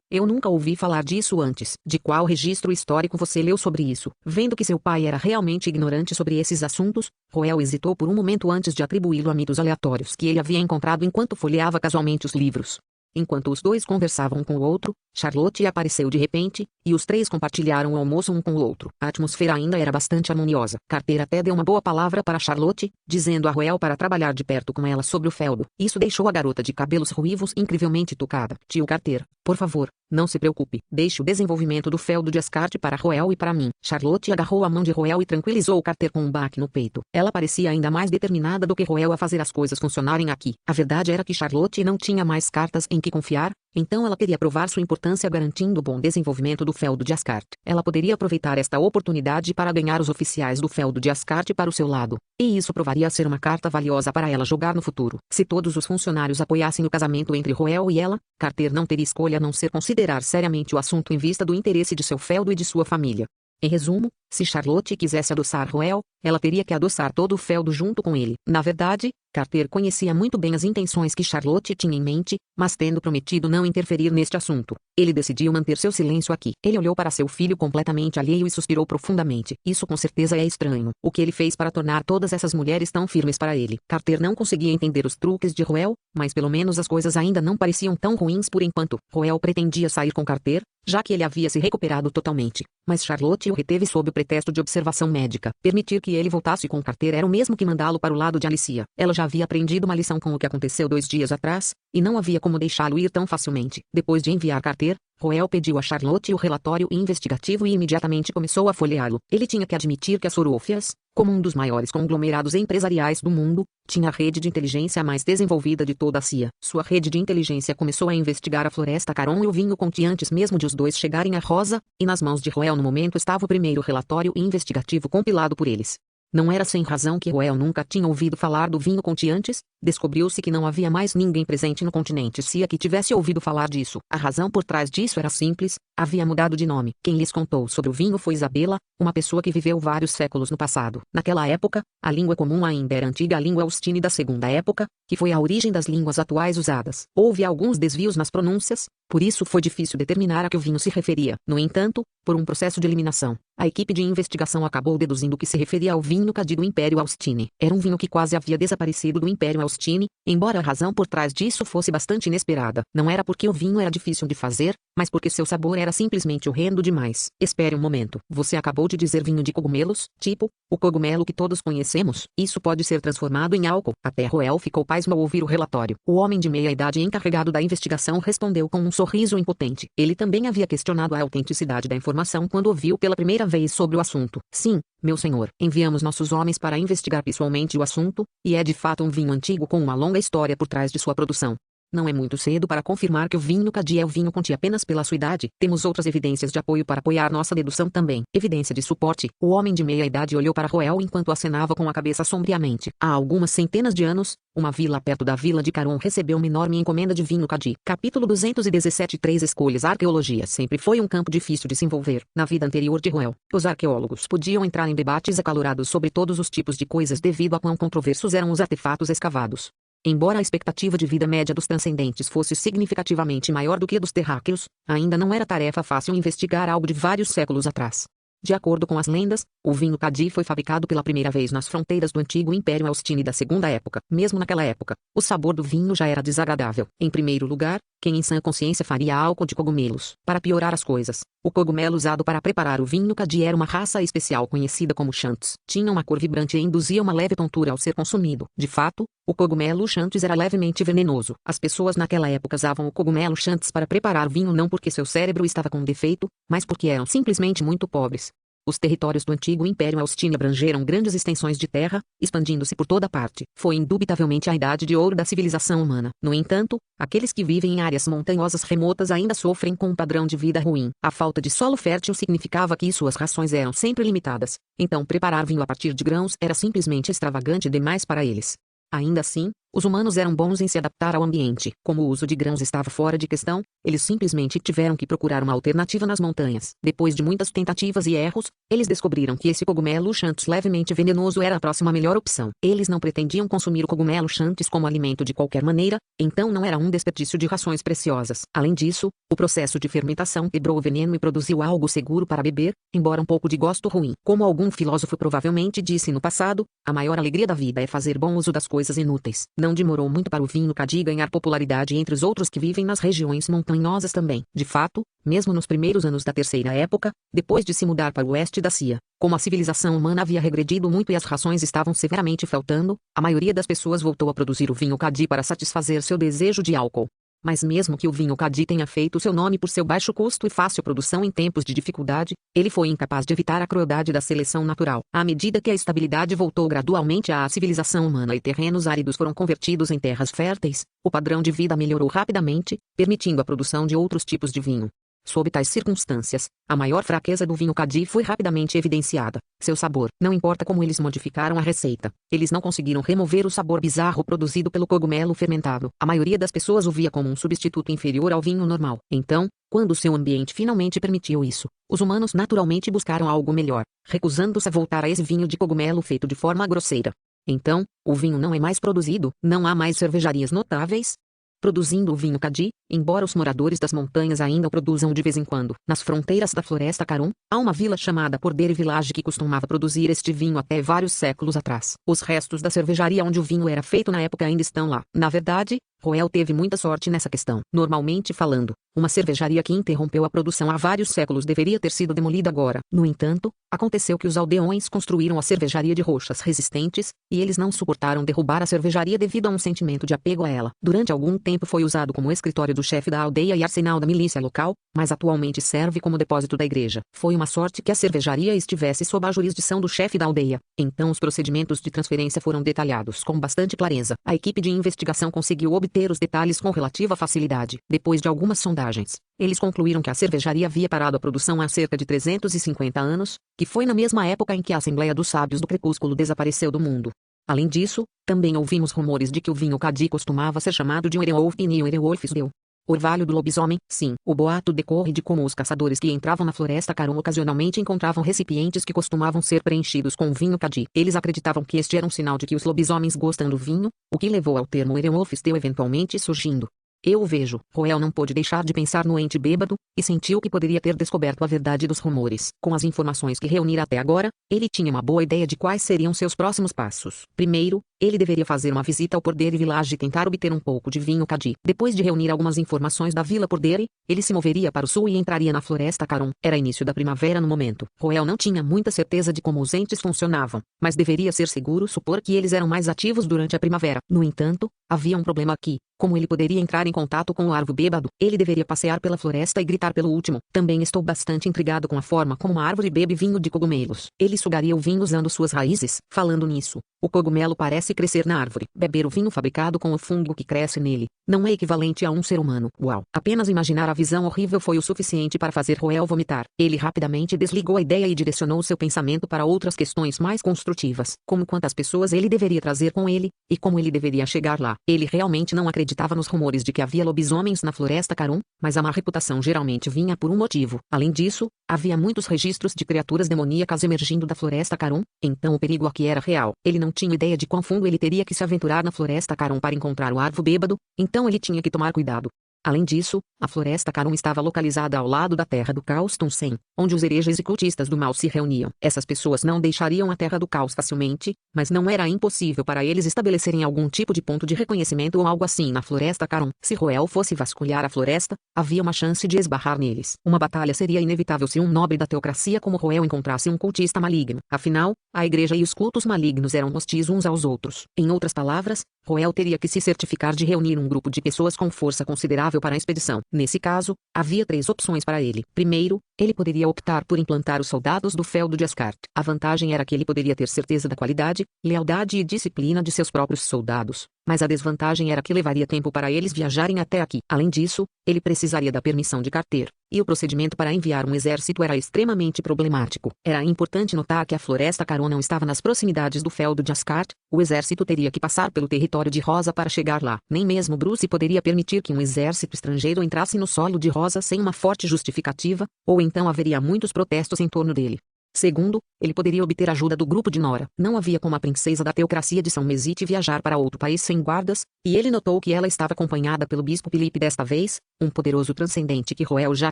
S1: Eu nunca ouvi falar disso antes. De qual registro histórico você leu sobre isso? Vendo que seu pai era realmente ignorante sobre esses assuntos, Roel hesitou por um momento antes de atribuí-lo a mitos aleatórios que ele havia encontrado enquanto folheava casualmente os livros. Enquanto os dois conversavam um com o outro, Charlotte apareceu de repente, e os 3 compartilharam o almoço um com o outro. A atmosfera ainda era bastante harmoniosa. Carter até deu uma boa palavra para Charlotte, dizendo a Roel para trabalhar de perto com ela sobre o feudo. Isso deixou a garota de cabelos ruivos incrivelmente tocada. Tio Carter, por favor, não se preocupe. Deixe o desenvolvimento do feudo de Asgard para Roel e para mim. Charlotte agarrou a mão de Roel e tranquilizou Carter com um baque no peito. Ela parecia ainda mais determinada do que Roel a fazer as coisas funcionarem aqui. A verdade era que Charlotte não tinha mais cartas em que confiar, então ela queria provar sua importância garantindo o bom desenvolvimento do feudo de Asgard. Ela poderia aproveitar esta oportunidade para ganhar os oficiais do feudo de Asgard para o seu lado, e isso provaria ser uma carta valiosa para ela jogar no futuro. Se todos os funcionários apoiassem o casamento entre Roel e ela, Carter não teria escolha a não ser considerar seriamente o assunto em vista do interesse de seu feudo e de sua família. Em resumo, se Charlotte quisesse adoçar Roel, ela teria que adoçar todo o feudo junto com ele. Na verdade, Carter conhecia muito bem as intenções que Charlotte tinha em mente, mas tendo prometido não interferir neste assunto, ele decidiu manter seu silêncio aqui. Ele olhou para seu filho completamente alheio e suspirou profundamente. Isso com certeza é estranho. O que ele fez para tornar todas essas mulheres tão firmes para ele? Carter não conseguia entender os truques de Roel, mas pelo menos as coisas ainda não pareciam tão ruins por enquanto. Roel pretendia sair com Carter, já que ele havia se recuperado totalmente, mas Charlotte o reteve sob o pretexto de observação médica. Permitir que ele voltasse com Carter era o mesmo que mandá-lo para o lado de Alicia. Ela já havia aprendido uma lição com o que aconteceu 2 dias atrás, e não havia como deixá-lo ir tão facilmente. Depois de enviar Carter, Roel pediu a Charlotte o relatório investigativo e imediatamente começou a folheá-lo. Ele tinha que admitir que a Soroffias, como um dos maiores conglomerados empresariais do mundo, tinha a rede de inteligência mais desenvolvida de toda a CIA. Sua rede de inteligência começou a investigar a Floresta Caron e o vinho Conti antes mesmo de os dois chegarem à Rosa, e nas mãos de Roel no momento estava o primeiro relatório investigativo compilado por eles. Não era sem razão que Roel nunca tinha ouvido falar do vinho Conti antes. Descobriu-se que não havia mais ninguém presente no continente Cia que tivesse ouvido falar disso. A razão por trás disso era simples, havia mudado de nome. Quem lhes contou sobre o vinho foi Isabela, uma pessoa que viveu vários séculos no passado. Naquela época, a língua comum ainda era a antiga língua Austini da Segunda Época, que foi a origem das línguas atuais usadas. Houve alguns desvios nas pronúncias, por isso foi difícil determinar a que o vinho se referia. No entanto, por um processo de eliminação, A equipe de investigação acabou deduzindo que se referia ao vinho Cadi do Império Austini. Era um vinho que quase havia desaparecido do Império Austini, embora a razão por trás disso fosse bastante inesperada. Não era porque o vinho era difícil de fazer, mas porque seu sabor era simplesmente horrendo demais. Espere um momento. Você acabou de dizer vinho de cogumelos, tipo, o cogumelo que todos conhecemos? Isso pode ser transformado em álcool. Até Roel ficou pasmo ao ouvir o relatório. O homem de meia-idade encarregado da investigação respondeu com um sorriso impotente. Ele também havia questionado a autenticidade da informação quando ouviu pela primeira vez sobre o assunto. Sim, meu senhor, enviamos nossos homens para investigar pessoalmente o assunto, e é de fato um vinho antigo com uma longa história por trás de sua produção. Não é muito cedo para confirmar que o vinho Cadi é o vinho Conti apenas pela sua idade. Temos outras evidências de apoio para apoiar nossa dedução também. Evidência de suporte. O homem de meia-idade olhou para Roel enquanto acenava com a cabeça sombriamente. Há algumas centenas de anos, uma vila perto da vila de Caron recebeu uma enorme encomenda de vinho Cadi. Capítulo 217. 3 escolhas. A arqueologia sempre foi um campo difícil de se envolver. Na vida anterior de Roel, os arqueólogos podiam entrar em debates acalorados sobre todos os tipos de coisas devido a quão controversos eram os artefatos escavados. Embora a expectativa de vida média dos transcendentes fosse significativamente maior do que a dos terráqueos, ainda não era tarefa fácil investigar algo de vários séculos atrás. De acordo com as lendas, o vinho Cadi foi fabricado pela primeira vez nas fronteiras do antigo Império Austini da Segunda Época. Mesmo naquela época, o sabor do vinho já era desagradável. Em primeiro lugar, quem em sã consciência faria álcool de cogumelos? Para piorar as coisas, o cogumelo usado para preparar o vinho Cadi era uma raça especial conhecida como Chantes. Tinha uma cor vibrante e induzia uma leve tontura ao ser consumido. De fato, o cogumelo Chantes era levemente venenoso. As pessoas naquela época usavam o cogumelo Chantes para preparar vinho não porque seu cérebro estava com defeito, mas porque eram simplesmente muito pobres. Os territórios do antigo Império Austini abrangeram grandes extensões de terra, expandindo-se por toda parte. Foi indubitavelmente a idade de ouro da civilização humana. No entanto, aqueles que vivem em áreas montanhosas remotas ainda sofrem com um padrão de vida ruim. A falta de solo fértil significava que suas rações eram sempre limitadas. Então preparar vinho a partir de grãos era simplesmente extravagante demais para eles. Ainda assim, os humanos eram bons em se adaptar ao ambiente. Como o uso de grãos estava fora de questão, eles simplesmente tiveram que procurar uma alternativa nas montanhas. Depois de muitas tentativas e erros, eles descobriram que esse cogumelo Chantes levemente venenoso era a próxima melhor opção. Eles não pretendiam consumir o cogumelo Chantes como alimento de qualquer maneira, então não era um desperdício de rações preciosas. Além disso, o processo de fermentação quebrou o veneno e produziu algo seguro para beber, embora um pouco de gosto ruim. Como algum filósofo provavelmente disse no passado, a maior alegria da vida é fazer bom uso das coisas inúteis. Não demorou muito para o vinho Cadi ganhar popularidade entre os outros que vivem nas regiões montanhosas também. De fato, mesmo nos primeiros anos da Terceira Época, depois de se mudar para o oeste da Cia, como a civilização humana havia regredido muito e as rações estavam severamente faltando, a maioria das pessoas voltou a produzir o vinho Cadi para satisfazer seu desejo de álcool. Mas mesmo que o vinho Cadi tenha feito seu nome por seu baixo custo e fácil produção em tempos de dificuldade, ele foi incapaz de evitar a crueldade da seleção natural. À medida que a estabilidade voltou gradualmente à civilização humana e terrenos áridos foram convertidos em terras férteis, o padrão de vida melhorou rapidamente, permitindo a produção de outros tipos de vinho. Sob tais circunstâncias, a maior fraqueza do vinho Cadi foi rapidamente evidenciada. Seu sabor. Não importa como eles modificaram a receita, eles não conseguiram remover o sabor bizarro produzido pelo cogumelo fermentado. A maioria das pessoas o via como um substituto inferior ao vinho normal. Então, quando seu ambiente finalmente permitiu isso, os humanos naturalmente buscaram algo melhor, recusando-se a voltar a esse vinho de cogumelo feito de forma grosseira. Então, o vinho não é mais produzido, não há mais cervejarias notáveis produzindo o vinho Cadi, embora os moradores das montanhas ainda o produzam de vez em quando. Nas fronteiras da floresta Caron, há uma vila chamada Porder Village que costumava produzir este vinho até vários séculos atrás. Os restos da cervejaria onde o vinho era feito na época ainda estão lá. Na verdade, Roel teve muita sorte nessa questão. Normalmente falando, uma cervejaria que interrompeu a produção há vários séculos deveria ter sido demolida agora. No entanto, aconteceu que os aldeões construíram a cervejaria de rochas resistentes, e eles não suportaram derrubar a cervejaria devido a um sentimento de apego a ela. Durante algum tempo foi usado como escritório do chefe da aldeia e arsenal da milícia local, mas atualmente serve como depósito da igreja. Foi uma sorte que a cervejaria estivesse sob a jurisdição do chefe da aldeia. Então os procedimentos de transferência foram detalhados com bastante clareza. A equipe de investigação conseguiu obter os detalhes com relativa facilidade. Depois de algumas sondagens, eles concluíram que a cervejaria havia parado a produção há cerca de 350 anos, que foi na mesma época em que a Assembleia dos Sábios do Crepúsculo desapareceu do mundo. Além disso, também ouvimos rumores de que o vinho Cadi costumava ser chamado de Werewolfin ou Werewolfsdeu. Orvalho do lobisomem. Sim, o boato decorre de como os caçadores que entravam na floresta Caron ocasionalmente encontravam recipientes que costumavam ser preenchidos com vinho Cadi. Eles acreditavam que este era um sinal de que os lobisomens gostam do vinho, o que levou ao termo Werewolfsdeu eventualmente surgindo. Eu o vejo. Roel não pôde deixar de pensar no ente bêbado, e sentiu que poderia ter descoberto a verdade dos rumores. Com as informações que reunira até agora, ele tinha uma boa ideia de quais seriam seus próximos passos. Primeiro, ele deveria fazer uma visita ao Pordere Village e tentar obter um pouco de vinho Cadi. Depois de reunir algumas informações da Vila Pordere, ele se moveria para o sul e entraria na Floresta Caron. Era início da primavera no momento. Roel não tinha muita certeza de como os entes funcionavam, mas deveria ser seguro supor que eles eram mais ativos durante a primavera. No entanto, havia um problema aqui. Como ele poderia entrar em contato com o arvo bêbado? Ele deveria passear pela floresta e gritar pelo último. Também estou bastante intrigado com a forma como uma árvore bebe vinho de cogumelos. Ele sugaria o vinho usando suas raízes. Falando nisso, o cogumelo parece crescer na árvore. Beber o vinho fabricado com o fungo que cresce nele não é equivalente a um ser humano. Uau! Apenas imaginar a visão horrível foi o suficiente para fazer Roel vomitar. Ele rapidamente desligou a ideia e direcionou seu pensamento para outras questões mais construtivas, como quantas pessoas ele deveria trazer com ele, e como ele deveria chegar lá. Ele realmente não acreditava nos rumores de que havia lobisomens na Floresta Caron, mas a má reputação geralmente vinha por um motivo. Além disso, havia muitos registros de criaturas demoníacas emergindo da Floresta Caron, então o perigo aqui era real. Ele não tinha ideia de quão fundo ele teria que se aventurar na Floresta Caron para encontrar o arvo bêbado, então ele tinha que tomar cuidado. Além disso, a Floresta Caron estava localizada ao lado da Terra do Caos Tunsen, onde os hereges e cultistas do mal se reuniam. Essas pessoas não deixariam a Terra do Caos facilmente, mas não era impossível para eles estabelecerem algum tipo de ponto de reconhecimento ou algo assim na Floresta Caron. Se Roel fosse vasculhar a floresta, havia uma chance de esbarrar neles. Uma batalha seria inevitável se um nobre da teocracia como Roel encontrasse um cultista maligno. Afinal, a igreja e os cultos malignos eram hostis uns aos outros. Em outras palavras, Roel teria que se certificar de reunir um grupo de pessoas com força considerável para a expedição. Nesse caso, havia 3 opções para ele. Primeiro, ele poderia optar por implantar os soldados do feudo de Ascart. A vantagem era que ele poderia ter certeza da qualidade, lealdade e disciplina de seus próprios soldados, mas a desvantagem era que levaria tempo para eles viajarem até aqui. Além disso, ele precisaria da permissão de Carter, e o procedimento para enviar um exército era extremamente problemático. Era importante notar que a Floresta Caron não estava nas proximidades do feudo de Ascart. O exército teria que passar pelo território de Rosa para chegar lá. Nem mesmo Bruce poderia permitir que um exército estrangeiro entrasse no solo de Rosa sem uma forte justificativa, ou então haveria muitos protestos em torno dele. Segundo, ele poderia obter ajuda do grupo de Nora. Não havia como a princesa da teocracia de São Mesite viajar para outro país sem guardas, e ele notou que ela estava acompanhada pelo bispo Filipe desta vez, um poderoso transcendente que Roel já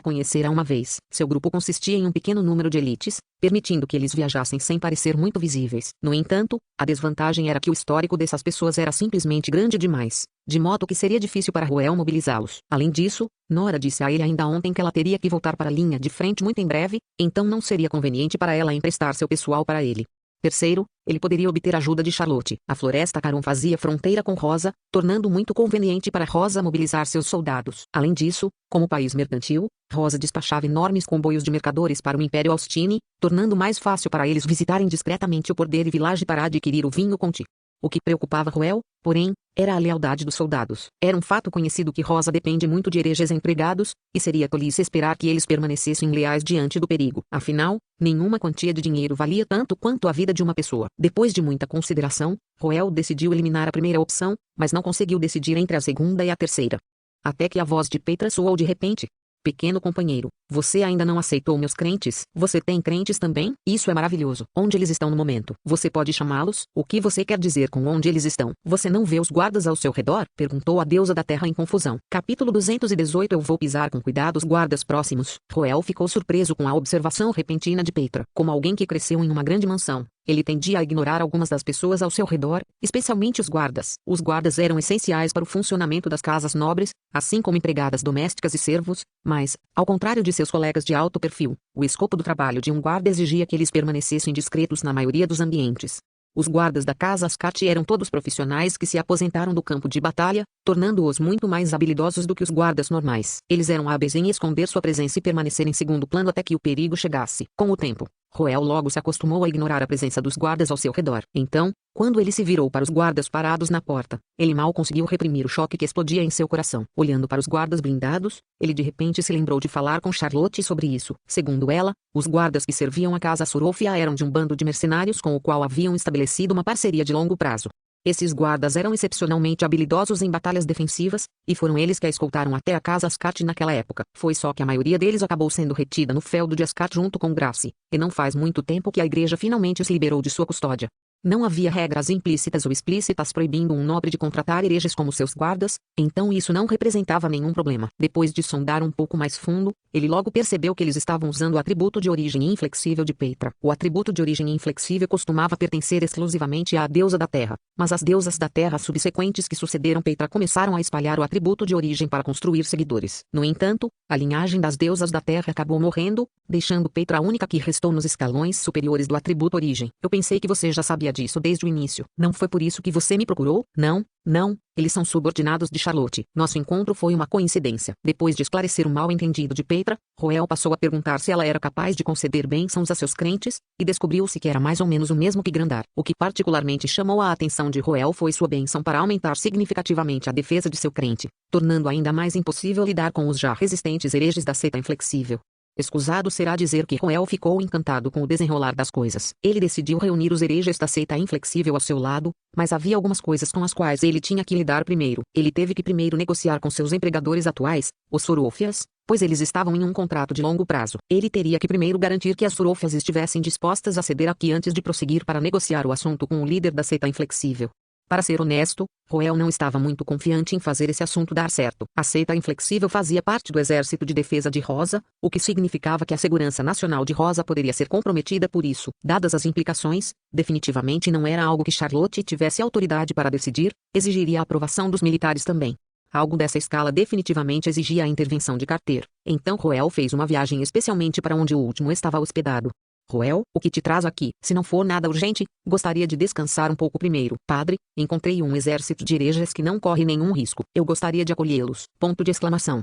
S1: conhecera uma vez. Seu grupo consistia em um pequeno número de elites, permitindo que eles viajassem sem parecer muito visíveis. No entanto, a desvantagem era que o histórico dessas pessoas era simplesmente grande demais, de modo que seria difícil para Roel mobilizá-los. Além disso, Nora disse a ele ainda ontem que ela teria que voltar para a linha de frente muito em breve, então não seria conveniente para ela emprestar seu pessoal para ele. Terceiro, ele poderia obter ajuda de Charlotte. A Floresta Caron fazia fronteira com Rosa, tornando muito conveniente para Rosa mobilizar seus soldados. Além disso, como país mercantil, Rosa despachava enormes comboios de mercadores para o Império Austini, tornando mais fácil para eles visitarem discretamente o Pordere Village para adquirir o vinho Conti. O que preocupava Roel, porém, era a lealdade dos soldados. Era um fato conhecido que Rosa depende muito de hereges empregados, e seria tolice esperar que eles permanecessem leais diante do perigo. Afinal, nenhuma quantia de dinheiro valia tanto quanto a vida de uma pessoa. Depois de muita consideração, Roel decidiu eliminar a primeira opção, mas não conseguiu decidir entre a segunda e a terceira. Até que a voz de Petra soou de repente. Pequeno companheiro, você ainda não aceitou meus crentes? Você tem crentes também? Isso é maravilhoso. Onde eles estão no momento? Você pode chamá-los? O que você quer dizer com onde eles estão? Você não vê os guardas ao seu redor? Perguntou a deusa da terra em confusão. Capítulo 218. Eu vou pisar com cuidado os guardas próximos. Roel ficou surpreso com a observação repentina de Petra. Como alguém que cresceu em uma grande mansão, ele tendia a ignorar algumas das pessoas ao seu redor, especialmente os guardas. Os guardas eram essenciais para o funcionamento das casas nobres, assim como empregadas domésticas e servos, mas, ao contrário de seus colegas de alto perfil, o escopo do trabalho de um guarda exigia que eles permanecessem discretos na maioria dos ambientes. Os guardas da casa Ascart eram todos profissionais que se aposentaram do campo de batalha, tornando-os muito mais habilidosos do que os guardas normais. Eles eram hábeis em esconder sua presença e permanecer em segundo plano até que o perigo chegasse. Com o tempo, Roel logo se acostumou a ignorar a presença dos guardas ao seu redor. Então, quando ele se virou para os guardas parados na porta, ele mal conseguiu reprimir o choque que explodia em seu coração. Olhando para os guardas blindados, ele de repente se lembrou de falar com Charlotte sobre isso. Segundo ela, os guardas que serviam a casa Sorofia eram de um bando de mercenários com o qual haviam estabelecido uma parceria de longo prazo. Esses guardas eram excepcionalmente habilidosos em batalhas defensivas, e foram eles que a escoltaram até a casa Ascart naquela época. Foi só que a maioria deles acabou sendo retida no feudo de Ascart junto com Grace, e não faz muito tempo que a igreja finalmente os liberou de sua custódia. Não havia regras implícitas ou explícitas proibindo um nobre de contratar hereges como seus guardas, então isso não representava nenhum problema. Depois de sondar um pouco mais fundo, ele logo percebeu que eles estavam usando o atributo de origem inflexível de Petra. O atributo de origem inflexível costumava pertencer exclusivamente à deusa da terra, mas as deusas da terra subsequentes que sucederam Petra começaram a espalhar o atributo de origem para construir seguidores. No entanto, a linhagem das deusas da terra acabou morrendo, deixando Petra a única que restou nos escalões superiores do atributo origem. Eu pensei que você já sabia disso desde o início. Não foi por isso que você me procurou? Não, eles são subordinados de Charlotte. Nosso encontro foi uma coincidência. Depois de esclarecer o mal-entendido de Petra, Roel passou a perguntar se ela era capaz de conceder bênçãos a seus crentes, e descobriu-se que era mais ou menos o mesmo que Grandar. O que particularmente chamou a atenção de Roel foi sua bênção para aumentar significativamente a defesa de seu crente, tornando ainda mais impossível lidar com os já resistentes hereges da seita inflexível. Escusado será dizer que Roel ficou encantado com o desenrolar das coisas. Ele decidiu reunir os hereges da seita inflexível ao seu lado, mas havia algumas coisas com as quais ele tinha que lidar primeiro. Ele teve que primeiro negociar com seus empregadores atuais, os Sorôfias, pois eles estavam em um contrato de longo prazo. Ele teria que primeiro garantir que as Sorôfias estivessem dispostas a ceder aqui antes de prosseguir para negociar o assunto com o líder da seita inflexível. Para ser honesto, Roel não estava muito confiante em fazer esse assunto dar certo. A seita inflexível fazia parte do Exército de Defesa de Rosa, o que significava que a segurança nacional de Rosa poderia ser comprometida por isso. Dadas as implicações, definitivamente não era algo que Charlotte tivesse autoridade para decidir, exigiria a aprovação dos militares também. Algo dessa escala definitivamente exigia a intervenção de Carter. Então Roel fez uma viagem especialmente para onde o último estava hospedado. Roel, o que te traz aqui? Se não for nada urgente, gostaria de descansar um pouco primeiro. Padre, encontrei um exército de hereges que não corre nenhum risco. Eu gostaria de acolhê-los. Ponto de exclamação.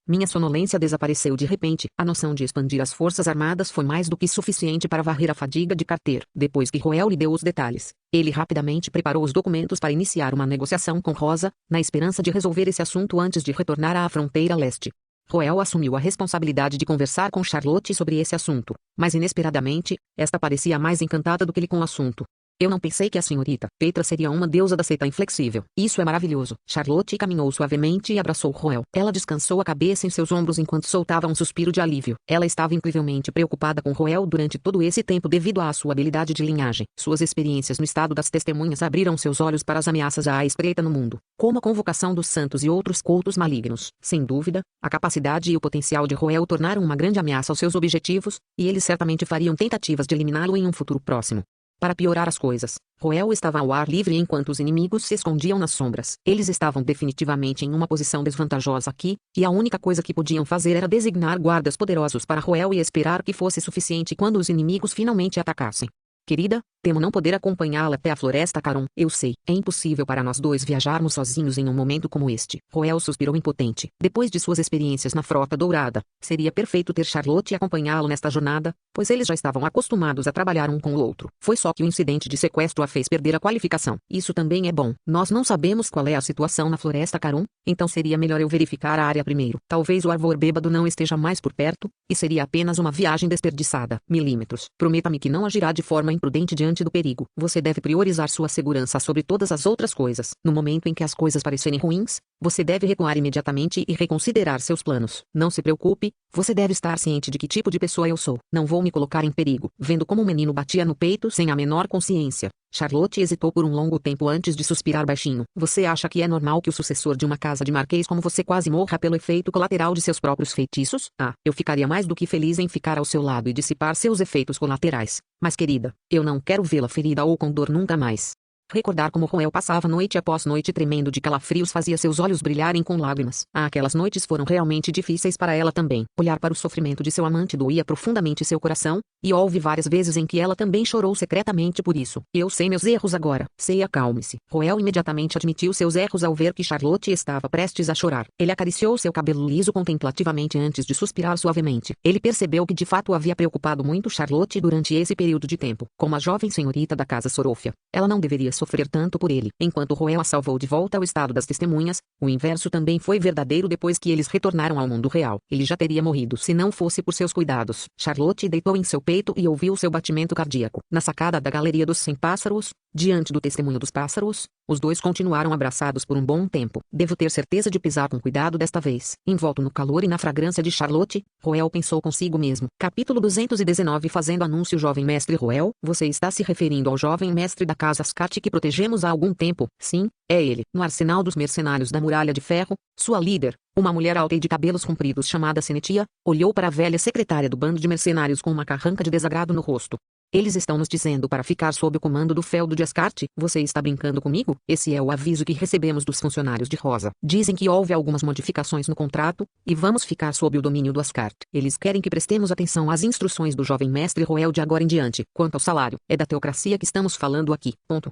S1: Minha sonolência desapareceu de repente. A noção de expandir as forças armadas foi mais do que suficiente para varrer a fadiga de Carter. Depois que Roel lhe deu os detalhes, ele rapidamente preparou os documentos para iniciar uma negociação com Rosa, na esperança de resolver esse assunto antes de retornar à fronteira leste. Roel assumiu a responsabilidade de conversar com Charlotte sobre esse assunto, mas inesperadamente, esta parecia mais encantada do que ele com o assunto. Eu não pensei que a senhorita Petra seria uma deusa da seita inflexível. Isso é maravilhoso. Charlotte caminhou suavemente e abraçou Roel. Ela descansou a cabeça em seus ombros enquanto soltava um suspiro de alívio. Ela estava incrivelmente preocupada com Roel durante todo esse tempo devido à sua habilidade de linhagem. Suas experiências no estado das testemunhas abriram seus olhos para as ameaças à espreita no mundo, como a convocação dos santos e outros cultos malignos. Sem dúvida, a capacidade e o potencial de Roel tornaram uma grande ameaça aos seus objetivos, e eles certamente fariam tentativas de eliminá-lo em um futuro próximo. Para piorar as coisas, Roel estava ao ar livre enquanto os inimigos se escondiam nas sombras. Eles estavam definitivamente em uma posição desvantajosa aqui, e a única coisa que podiam fazer era designar guardas poderosos para Roel e esperar que fosse suficiente quando os inimigos finalmente atacassem. Querida, temo não poder acompanhá-la até a Floresta Caron. Eu sei, é impossível para nós dois viajarmos sozinhos em um momento como este. Roel suspirou impotente. Depois de suas experiências na Frota Dourada, seria perfeito ter Charlotte acompanhá-lo nesta jornada, pois eles já estavam acostumados a trabalhar um com o outro. Foi só que o incidente de sequestro a fez perder a qualificação. Isso também é bom. Nós não sabemos qual é a situação na Floresta Caron, então seria melhor eu verificar a área primeiro. Talvez o Arvor bêbado não esteja mais por perto, e seria apenas uma viagem desperdiçada. Milímetros. Prometa-me que não agirá de forma imprudente diante do perigo. Você deve priorizar sua segurança sobre todas as outras coisas. No momento em que as coisas parecerem ruins, você deve recuar imediatamente e reconsiderar seus planos. Não se preocupe, você deve estar ciente de que tipo de pessoa eu sou. Não vou me colocar em perigo. Vendo como o menino batia no peito sem a menor consciência, Charlotte hesitou por um longo tempo antes de suspirar baixinho. Você acha que é normal que o sucessor de uma casa de marquês como você quase morra pelo efeito colateral de seus próprios feitiços? Eu ficaria mais do que feliz em ficar ao seu lado e dissipar seus efeitos colaterais. Mas querida, eu não quero vê-la ferida ou com dor nunca mais. Recordar como Roel passava noite após noite tremendo de calafrios fazia seus olhos brilharem com lágrimas. Aquelas noites foram realmente difíceis para ela também. Olhar para o sofrimento de seu amante doía profundamente seu coração, e houve várias vezes em que ela também chorou secretamente por isso. Eu sei meus erros agora. Sei, acalme-se. Roel imediatamente admitiu seus erros ao ver que Charlotte estava prestes a chorar. Ele acariciou seu cabelo liso contemplativamente antes de suspirar suavemente. Ele percebeu que de fato havia preocupado muito Charlotte durante esse período de tempo. Como a jovem senhorita da casa Sorôfia, ela não deveria sofrer tanto por ele. Enquanto Roel a salvou de volta ao estado das testemunhas, o inverso também foi verdadeiro depois que eles retornaram ao mundo real. Ele já teria morrido se não fosse por seus cuidados. Charlotte deitou em seu peito e ouviu seu batimento cardíaco. Na sacada da Galeria dos 100 Pássaros, diante do testemunho dos pássaros, Os dois continuaram abraçados por um bom tempo. Devo ter certeza de pisar com cuidado desta vez. Envolto no calor e na fragrância de Charlotte, Roel pensou consigo mesmo. Capítulo 219. Fazendo anúncio. Jovem mestre Roel, você está se referindo ao jovem mestre da casa Ascarte que protegemos há algum tempo? Sim, é ele. No arsenal dos mercenários da Muralha de Ferro, sua líder, uma mulher alta e de cabelos compridos chamada Senetia, olhou para a velha secretária do bando de mercenários com uma carranca de desagrado no rosto. Eles estão nos dizendo para ficar sob o comando do feudo de Ascarte. Você está brincando comigo? Esse é o aviso que recebemos dos funcionários de Rosa. Dizem que houve algumas modificações no contrato, e vamos ficar sob o domínio do Ascarte. Eles querem que prestemos atenção às instruções do jovem mestre Roel de agora em diante. Quanto ao salário, é da teocracia que estamos falando aqui. Ponto.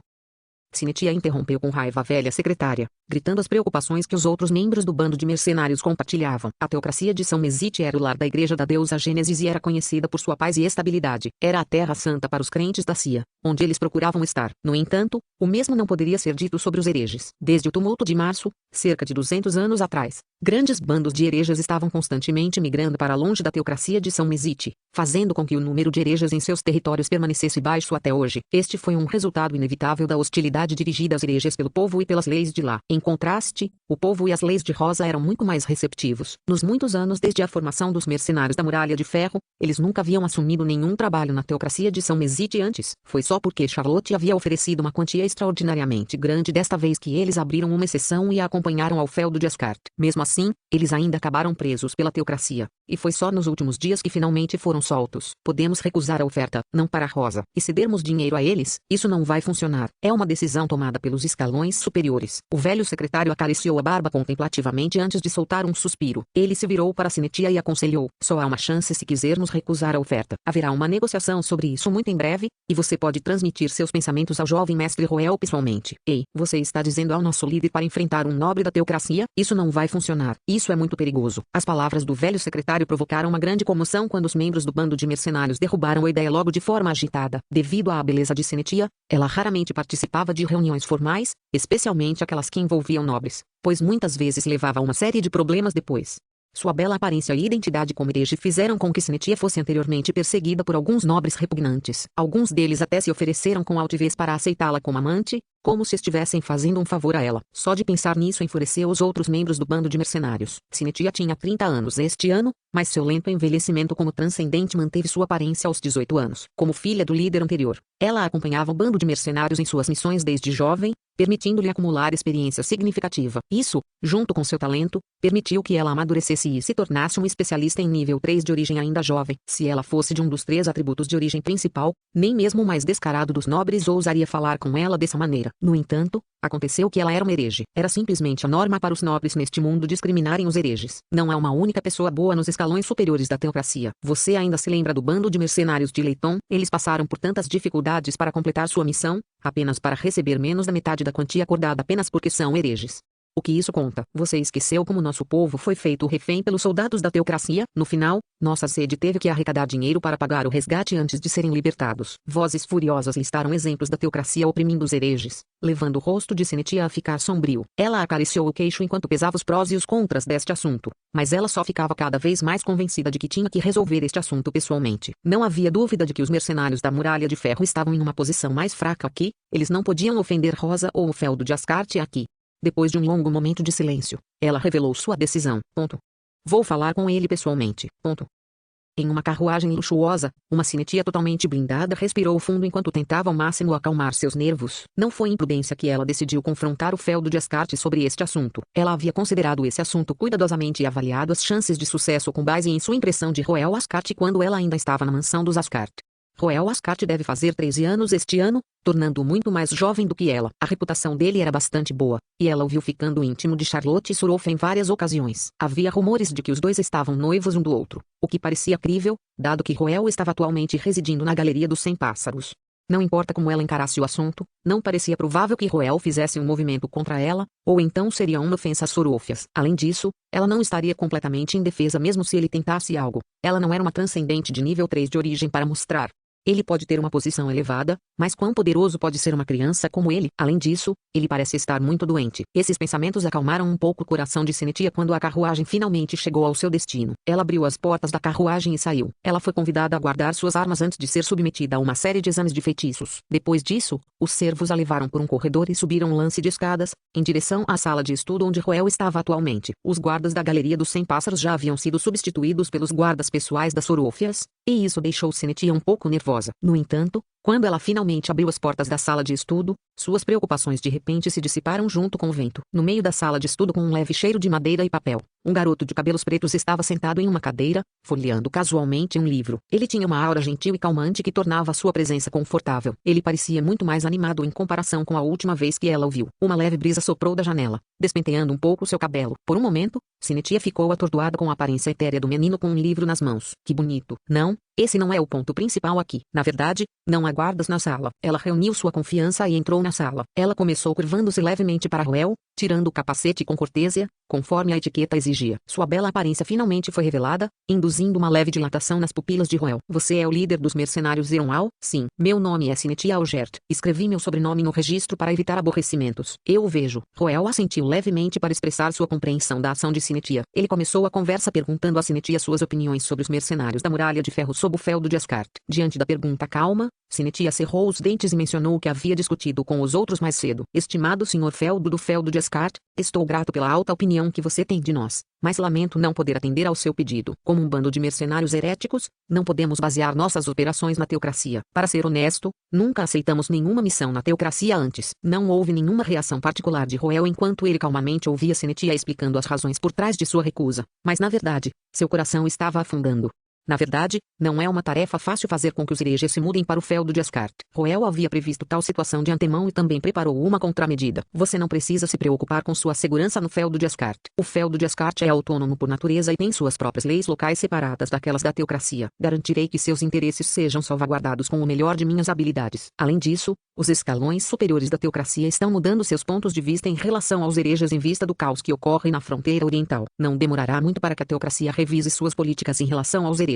S1: Sinetia interrompeu com raiva a velha secretária, gritando as preocupações que os outros membros do bando de mercenários compartilhavam. A teocracia de São Mesite era o lar da igreja da deusa Gênesis e era conhecida por sua paz e estabilidade. Era a terra santa para os crentes da Cia, onde eles procuravam estar. No entanto, o mesmo não poderia ser dito sobre os hereges. Desde o tumulto de março, cerca de 200 anos atrás, grandes bandos de hereges estavam constantemente migrando para longe da teocracia de São Mesite, fazendo com que o número de hereges em seus territórios permanecesse baixo até hoje. Este foi um resultado inevitável da hostilidade dirigida aos hereges pelo povo e pelas leis de lá. Em contraste, o povo e as leis de Rosa eram muito mais receptivos. Nos muitos anos desde a formação dos mercenários da Muralha de Ferro, eles nunca haviam assumido nenhum trabalho na teocracia de São Mesite antes. Foi só porque Charlotte havia oferecido uma quantia extraordinariamente grande desta vez que eles abriram uma exceção e a acompanharam ao feudo de Ascarte. Mesmo assim, eles ainda acabaram presos pela teocracia. E foi só nos últimos dias que finalmente foram soltos. Podemos recusar a oferta, não para Rosa, e se dermos dinheiro a eles, isso não vai funcionar. É uma decisão tomada pelos escalões superiores. O velho secretário acariciou a barba contemplativamente antes de soltar um suspiro. Ele se virou para Sinetia e aconselhou: só há uma chance se quisermos recusar a oferta. Haverá uma negociação sobre isso muito em breve, e você pode transmitir seus pensamentos ao jovem mestre Roel pessoalmente. Ei, você está dizendo ao nosso líder para enfrentar um nobre da teocracia? Isso não vai funcionar. Isso é muito perigoso. As palavras do velho secretário provocaram uma grande comoção quando os membros do bando de mercenários derrubaram a ideia logo de forma agitada. Devido à beleza de Sinetia, ela raramente participava de reuniões formais, especialmente aquelas que envolviam nobres, pois muitas vezes levava a uma série de problemas depois. Sua bela aparência e identidade como herege fizeram com que Sinetia fosse anteriormente perseguida por alguns nobres repugnantes. Alguns deles até se ofereceram com altivez para aceitá-la como amante, como se estivessem fazendo um favor a ela. Só de pensar nisso enfureceu os outros membros do bando de mercenários. Sinetia tinha 30 anos este ano, mas seu lento envelhecimento como transcendente manteve sua aparência aos 18 anos. Como filha do líder anterior, ela acompanhava o bando de mercenários em suas missões desde jovem, permitindo-lhe acumular experiência significativa. Isso, junto com seu talento, permitiu que ela amadurecesse e se tornasse uma especialista em nível 3 de origem ainda jovem. Se ela fosse de um dos 3 atributos de origem principal, nem mesmo o mais descarado dos nobres ousaria falar com ela dessa maneira. No entanto, aconteceu que ela era uma herege. Era simplesmente a norma para os nobres neste mundo discriminarem os hereges. Não há uma única pessoa boa nos escalões superiores da teocracia. Você ainda se lembra do bando de mercenários de Leiton? Eles passaram por tantas dificuldades para completar sua missão, apenas para receber menos da metade da quantia acordada apenas porque são hereges. O que isso conta? Você esqueceu como nosso povo foi feito refém pelos soldados da teocracia? No final, nossa sede teve que arrecadar dinheiro para pagar o resgate antes de serem libertados. Vozes furiosas listaram exemplos da teocracia oprimindo os hereges, levando o rosto de Sinetia a ficar sombrio. Ela acariciou o queixo enquanto pesava os prós e os contras deste assunto, mas ela só ficava cada vez mais convencida de que tinha que resolver este assunto pessoalmente. Não havia dúvida de que os mercenários da Muralha de Ferro estavam em uma posição mais fraca aqui, eles não podiam ofender Rosa ou o feudo de Ascarte aqui. Depois de um longo momento de silêncio, ela revelou sua decisão. Vou falar com ele pessoalmente. Em uma carruagem luxuosa, uma Sinetia totalmente blindada respirou fundo enquanto tentava ao máximo acalmar seus nervos. Não foi imprudência que ela decidiu confrontar o feudo de Ascarte sobre este assunto. Ela havia considerado esse assunto cuidadosamente e avaliado as chances de sucesso com base em sua impressão de Roel Ascarte quando ela ainda estava na mansão dos Ascarte. Roel Ascarte deve fazer 13 anos este ano, tornando-o muito mais jovem do que ela. A reputação dele era bastante boa, e ela o viu ficando íntimo de Charlotte Suroff em várias ocasiões. Havia rumores de que os dois estavam noivos um do outro, o que parecia crível, dado que Roel estava atualmente residindo na Galeria dos 100 Pássaros. Não importa como ela encarasse o assunto, não parecia provável que Roel fizesse um movimento contra ela, ou então seria uma ofensa às Soroffias. Além disso, ela não estaria completamente indefesa mesmo se ele tentasse algo. Ela não era uma transcendente de nível 3 de origem para mostrar Ele pode ter uma posição elevada, mas quão poderoso pode ser uma criança como ele? Além disso, ele parece estar muito doente. Esses pensamentos acalmaram um pouco o coração de Senetia quando a carruagem finalmente chegou ao seu destino. Ela abriu as portas da carruagem e saiu. Ela foi convidada a guardar suas armas antes de ser submetida a uma série de exames de feitiços. Depois disso, os servos a levaram por um corredor e subiram um lance de escadas, em direção à sala de estudo onde Roel estava atualmente. Os guardas da Galeria dos 100 Pássaros já haviam sido substituídos pelos guardas pessoais das Sorôfias, e isso deixou Senetia um pouco nervosa. No entanto, quando ela finalmente abriu as portas da sala de estudo, suas preocupações de repente se dissiparam junto com o vento. No meio da sala de estudo, com um leve cheiro de madeira e papel, um garoto de cabelos pretos estava sentado em uma cadeira, folheando casualmente um livro. Ele tinha uma aura gentil e calmante que tornava sua presença confortável. Ele parecia muito mais animado em comparação com a última vez que ela o viu. Uma leve brisa soprou da janela, despenteando um pouco seu cabelo. Por um momento, Senetia ficou atordoada com a aparência etérea do menino com um livro nas mãos. Que bonito. Não, esse não é o ponto principal aqui. Na verdade, não há guardas na sala. Ela reuniu sua confiança e entrou na sala. Ela começou curvando-se levemente para Roel, tirando o capacete com cortesia, conforme a etiqueta exigia. Sua bela aparência finalmente foi revelada, induzindo uma leve dilatação nas pupilas de Roel. Você é o líder dos mercenários Iron-Al? Sim. Meu nome é Senetia Algert. Escrevi meu sobrenome no registro para evitar aborrecimentos. Eu o vejo. Roel assentiu levemente para expressar sua compreensão da ação de Senetia. Ele começou a conversa perguntando a Senetia suas opiniões sobre os mercenários da Muralha de Ferro sob o feudo de Ascart. Diante da pergunta calma, Senetia cerrou os dentes e mencionou o que havia discutido com os outros mais cedo. Estimado Sr. Feldo do Feudo de Ascart, estou grato pela alta opinião que você tem de nós, mas lamento não poder atender ao seu pedido. Como um bando de mercenários heréticos, não podemos basear nossas operações na teocracia. Para ser honesto, nunca aceitamos nenhuma missão na teocracia antes. Não houve nenhuma reação particular de Roel enquanto ele calmamente ouvia Senetia explicando as razões por trás de sua recusa. Mas na verdade, seu coração estava afundando. Na verdade, não é uma tarefa fácil fazer com que os hereges se mudem para o feudo de Ascart. Roel havia previsto tal situação de antemão e também preparou uma contramedida. Você não precisa se preocupar com sua segurança no feudo de Ascart. O feudo de Ascart é autônomo por natureza e tem suas próprias leis locais separadas daquelas da teocracia. Garantirei que seus interesses sejam salvaguardados com o melhor de minhas habilidades. Além disso, os escalões superiores da teocracia estão mudando seus pontos de vista em relação aos hereges em vista do caos que ocorre na fronteira oriental. Não demorará muito para que a teocracia revise suas políticas em relação aos hereges.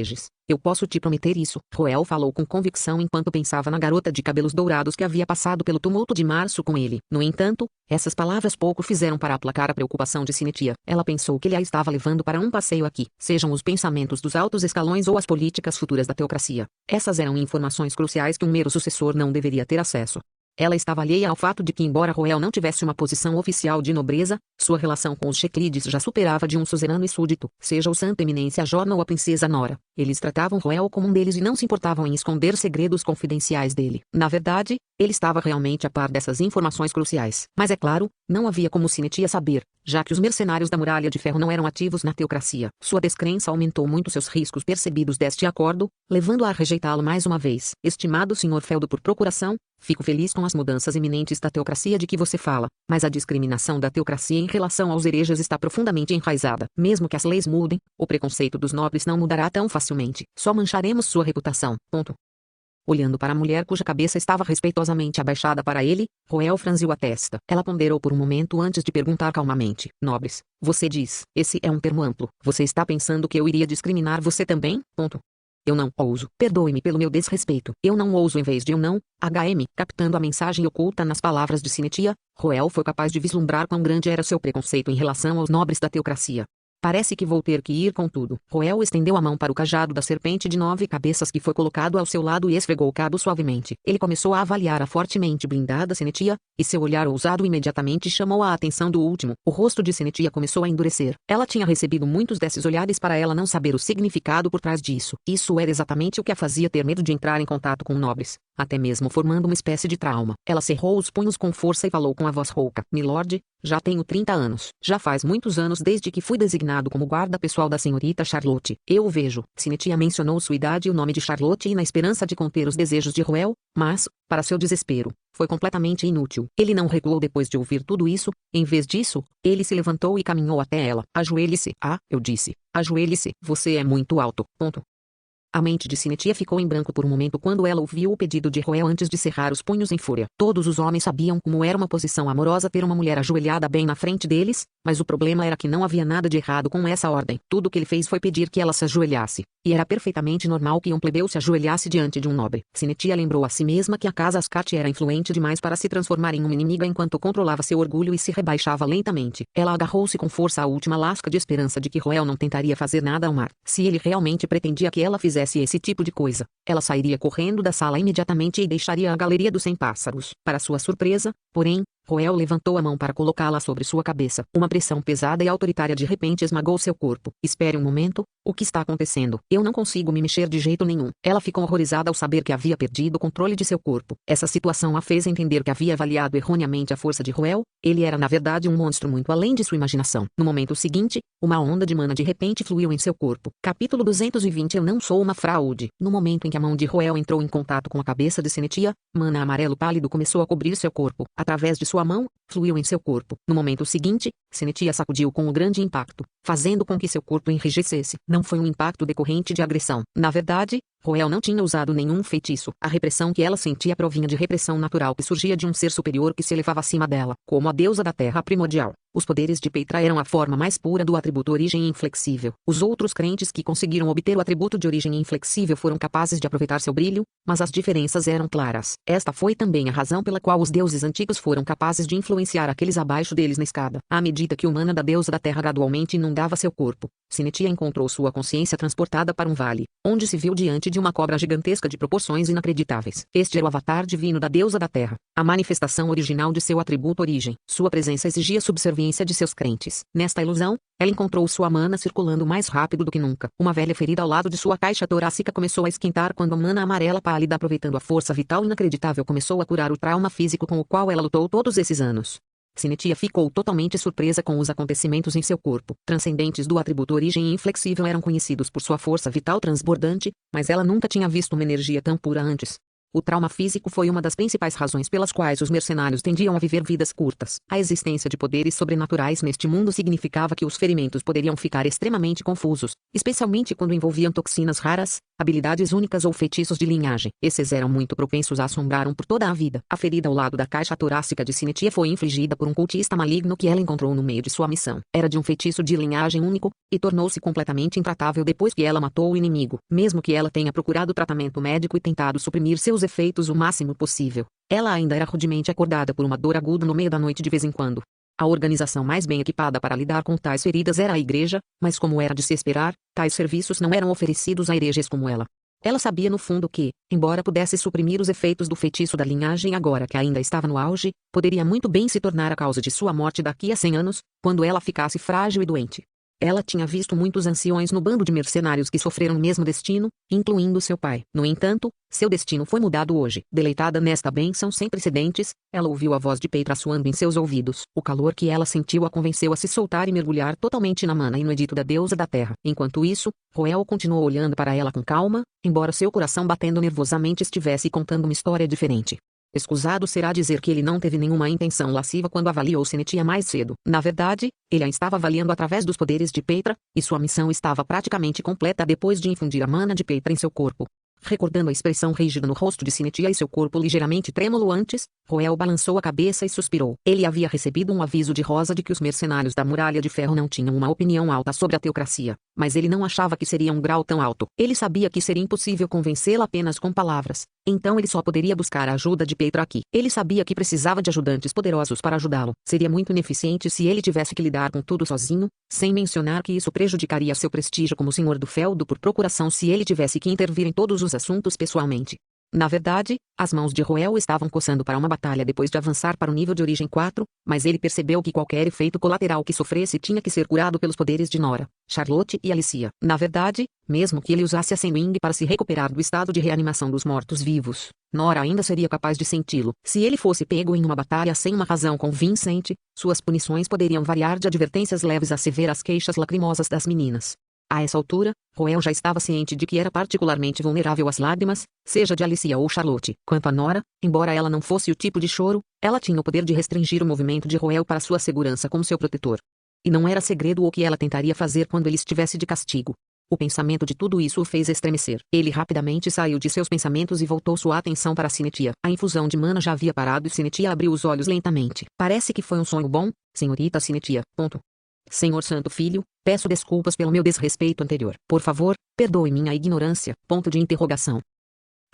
S1: Eu posso te prometer isso. Roel falou com convicção enquanto pensava na garota de cabelos dourados que havia passado pelo tumulto de março com ele. No entanto, essas palavras pouco fizeram para aplacar a preocupação de Senetia. Ela pensou que ele a estava levando para um passeio aqui. Sejam os pensamentos dos altos escalões ou as políticas futuras da teocracia. Essas eram informações cruciais que um mero sucessor não deveria ter acesso. Ela estava alheia ao fato de que, embora Roel não tivesse uma posição oficial de nobreza, sua relação com os Checlides já superava de um suzerano e súdito, seja o Santa Eminência Jorna ou a Princesa Nora. Eles tratavam Roel como um deles e não se importavam em esconder segredos confidenciais dele. Na verdade, ele estava realmente a par dessas informações cruciais. Mas é claro, não havia como Senetia saber, já que os mercenários da Muralha de Ferro não eram ativos na teocracia. Sua descrença aumentou muito seus riscos percebidos deste acordo, levando-a a rejeitá-lo mais uma vez. Estimado Sr. Feldo por procuração, fico feliz com as mudanças iminentes da teocracia de que você fala, mas a discriminação da teocracia em relação aos hereges está profundamente enraizada. Mesmo que as leis mudem, o preconceito dos nobres não mudará tão facilmente. Só mancharemos sua reputação. Ponto. Olhando para a mulher cuja cabeça estava respeitosamente abaixada para ele, Roel franziu a testa. Ela ponderou por um momento antes de perguntar calmamente. Nobres, você diz, esse é um termo amplo. Você está pensando que eu iria discriminar você também? Ponto. Eu não ouso. Perdoe-me pelo meu desrespeito. Eu não ouso em vez de eu não. Captando a mensagem oculta nas palavras de Senetia, Roel foi capaz de vislumbrar quão grande era seu preconceito em relação aos nobres da teocracia. Parece que vou ter que ir com tudo. Roel estendeu a mão para o cajado da serpente de 9 cabeças que foi colocado ao seu lado e esfregou o cabo suavemente. Ele começou a avaliar a fortemente blindada Senetia, e seu olhar ousado imediatamente chamou a atenção do último. O rosto de Senetia começou a endurecer. Ela tinha recebido muitos desses olhares para ela não saber o significado por trás disso. Isso era exatamente o que a fazia ter medo de entrar em contato com nobres, até mesmo formando uma espécie de trauma. Ela cerrou os punhos com força e falou com a voz rouca. Milord, já tenho 30 anos. Já faz muitos anos desde que fui designado como guarda pessoal da senhorita Charlotte. Eu o vejo. Senetia mencionou sua idade e o nome de Charlotte e na esperança de conter os desejos de Roel, mas, para seu desespero, foi completamente inútil. Ele não recuou depois de ouvir tudo isso. Em vez disso, ele se levantou e caminhou até ela. Ajoelhe-se. Ah, eu disse. Ajoelhe-se. Você é muito alto. Ponto. A mente de Sinetia ficou em branco por um momento quando ela ouviu o pedido de Roel antes de cerrar os punhos em fúria. Todos os homens sabiam como era uma posição amorosa ter uma mulher ajoelhada bem na frente deles, mas o problema era que não havia nada de errado com essa ordem. Tudo o que ele fez foi pedir que ela se ajoelhasse, e era perfeitamente normal que um plebeu se ajoelhasse diante de um nobre. Sinetia lembrou a si mesma que a casa Ascati era influente demais para se transformar em uma inimiga enquanto controlava seu orgulho e se rebaixava lentamente. Ela agarrou-se com força à última lasca de esperança de que Roel não tentaria fazer nada ao mar. Se ele realmente pretendia que ela fizesse esse tipo de coisa, ela sairia correndo da sala imediatamente e deixaria a galeria dos 100 pássaros. Para sua surpresa, porém, Roel levantou a mão para colocá-la sobre sua cabeça. Uma pressão pesada e autoritária de repente esmagou seu corpo. Espere um momento, o que está acontecendo? Eu não consigo me mexer de jeito nenhum. Ela ficou horrorizada ao saber que havia perdido o controle de seu corpo. Essa situação a fez entender que havia avaliado erroneamente a força de Roel. Ele era na verdade um monstro muito além de sua imaginação. No momento seguinte, uma onda de mana de repente fluiu em seu corpo. Capítulo 220 Eu não sou uma fraude. No momento em que a mão de Roel entrou em contato com a cabeça de Sinetia, mana amarelo pálido começou a cobrir seu corpo. Através de sua mão, fluiu em seu corpo. No momento seguinte, Sinetia sacudiu com um grande impacto, fazendo com que seu corpo enrijecesse. Não foi um impacto decorrente de agressão. Na verdade, Roel não tinha usado nenhum feitiço. A repressão que ela sentia provinha de repressão natural que surgia de um ser superior que se elevava acima dela, como a deusa da terra primordial. Os poderes de Peitra eram a forma mais pura do atributo origem inflexível. Os outros crentes que conseguiram obter o atributo de origem inflexível foram capazes de aproveitar seu brilho, mas as diferenças eram claras. Esta foi também a razão pela qual os deuses antigos foram capazes de influenciar aqueles abaixo deles na escada. À medida que o mana da deusa da terra gradualmente inundava seu corpo, Sinetia encontrou sua consciência transportada para um vale, onde se viu diante de uma cobra gigantesca de proporções inacreditáveis. Este era o avatar divino da deusa da terra, a manifestação original de seu atributo origem. Sua presença exigia subserviência de seus crentes. Nesta ilusão, ela encontrou sua mana circulando mais rápido do que nunca. Uma velha ferida ao lado de sua caixa torácica começou a esquentar quando a mana amarela pálida, aproveitando a força vital inacreditável, começou a curar o trauma físico com o qual ela lutou todos esses anos. Sinetia ficou totalmente surpresa com os acontecimentos em seu corpo. Transcendentes do atributo origem inflexível eram conhecidos por sua força vital transbordante, mas ela nunca tinha visto uma energia tão pura antes. O trauma físico foi uma das principais razões pelas quais os mercenários tendiam a viver vidas curtas. A existência de poderes sobrenaturais neste mundo significava que os ferimentos poderiam ficar extremamente confusos, especialmente quando envolviam toxinas raras, habilidades únicas ou feitiços de linhagem. Esses eram muito propensos a assombrar por toda a vida. A ferida ao lado da caixa torácica de Sinetia foi infligida por um cultista maligno que ela encontrou no meio de sua missão. Era de um feitiço de linhagem único, e tornou-se completamente intratável depois que ela matou o inimigo. Mesmo que ela tenha procurado tratamento médico e tentado suprimir seus efeitos o máximo possível, ela ainda era rudemente acordada por uma dor aguda no meio da noite de vez em quando. A organização mais bem equipada para lidar com tais feridas era a igreja, mas como era de se esperar, tais serviços não eram oferecidos a hereges como ela. Ela sabia no fundo que, embora pudesse suprimir os efeitos do feitiço da linhagem agora que ainda estava no auge, poderia muito bem se tornar a causa de sua morte daqui a 100 anos, quando ela ficasse frágil e doente. Ela tinha visto muitos anciões no bando de mercenários que sofreram o mesmo destino, incluindo seu pai. No entanto, seu destino foi mudado hoje. Deleitada nesta bênção sem precedentes, ela ouviu a voz de Peitra soando em seus ouvidos. O calor que ela sentiu a convenceu a se soltar e mergulhar totalmente na mana e no edito da deusa da terra. Enquanto isso, Roel continuou olhando para ela com calma, embora seu coração batendo nervosamente estivesse contando uma história diferente. Escusado será dizer que ele não teve nenhuma intenção lasciva quando avaliou Sinetia mais cedo. Na verdade, ele a estava avaliando através dos poderes de Peitra, e sua missão estava praticamente completa depois de infundir a mana de Peitra em seu corpo. Recordando a expressão rígida no rosto de Sinetia e seu corpo ligeiramente trêmulo antes, Roel balançou a cabeça e suspirou. Ele havia recebido um aviso de Rosa de que os mercenários da Muralha de Ferro não tinham uma opinião alta sobre a teocracia, mas ele não achava que seria um grau tão alto. Ele sabia que seria impossível convencê-la apenas com palavras, então ele só poderia buscar a ajuda de Peitra aqui. Ele sabia que precisava de ajudantes poderosos para ajudá-lo. Seria muito ineficiente se ele tivesse que lidar com tudo sozinho, sem mencionar que isso prejudicaria seu prestígio como senhor do feudo por procuração se ele tivesse que intervir em todos os assuntos pessoalmente. Na verdade, as mãos de Roel estavam coçando para uma batalha depois de avançar para o nível de origem 4, mas ele percebeu que qualquer efeito colateral que sofresse tinha que ser curado pelos poderes de Nora, Charlotte e Alicia. Na verdade, mesmo que ele usasse a Senwing para se recuperar do estado de reanimação dos mortos-vivos, Nora ainda seria capaz de senti-lo. Se ele fosse pego em uma batalha sem uma razão convincente, suas punições poderiam variar de advertências leves a severas queixas lacrimosas das meninas. A essa altura, Roel já estava ciente de que era particularmente vulnerável às lágrimas, seja de Alicia ou Charlotte. Quanto a Nora, embora ela não fosse o tipo de choro, ela tinha o poder de restringir o movimento de Roel para sua segurança como seu protetor. E não era segredo o que ela tentaria fazer quando ele estivesse de castigo. O pensamento de tudo isso o fez estremecer. Ele rapidamente saiu de seus pensamentos e voltou sua atenção para Sinetia. A infusão de mana já havia parado e Sinetia abriu os olhos lentamente. Parece que foi um sonho bom, senhorita Sinetia. Senhor Santo Filho, peço desculpas pelo meu desrespeito anterior. Por favor, perdoe minha ignorância.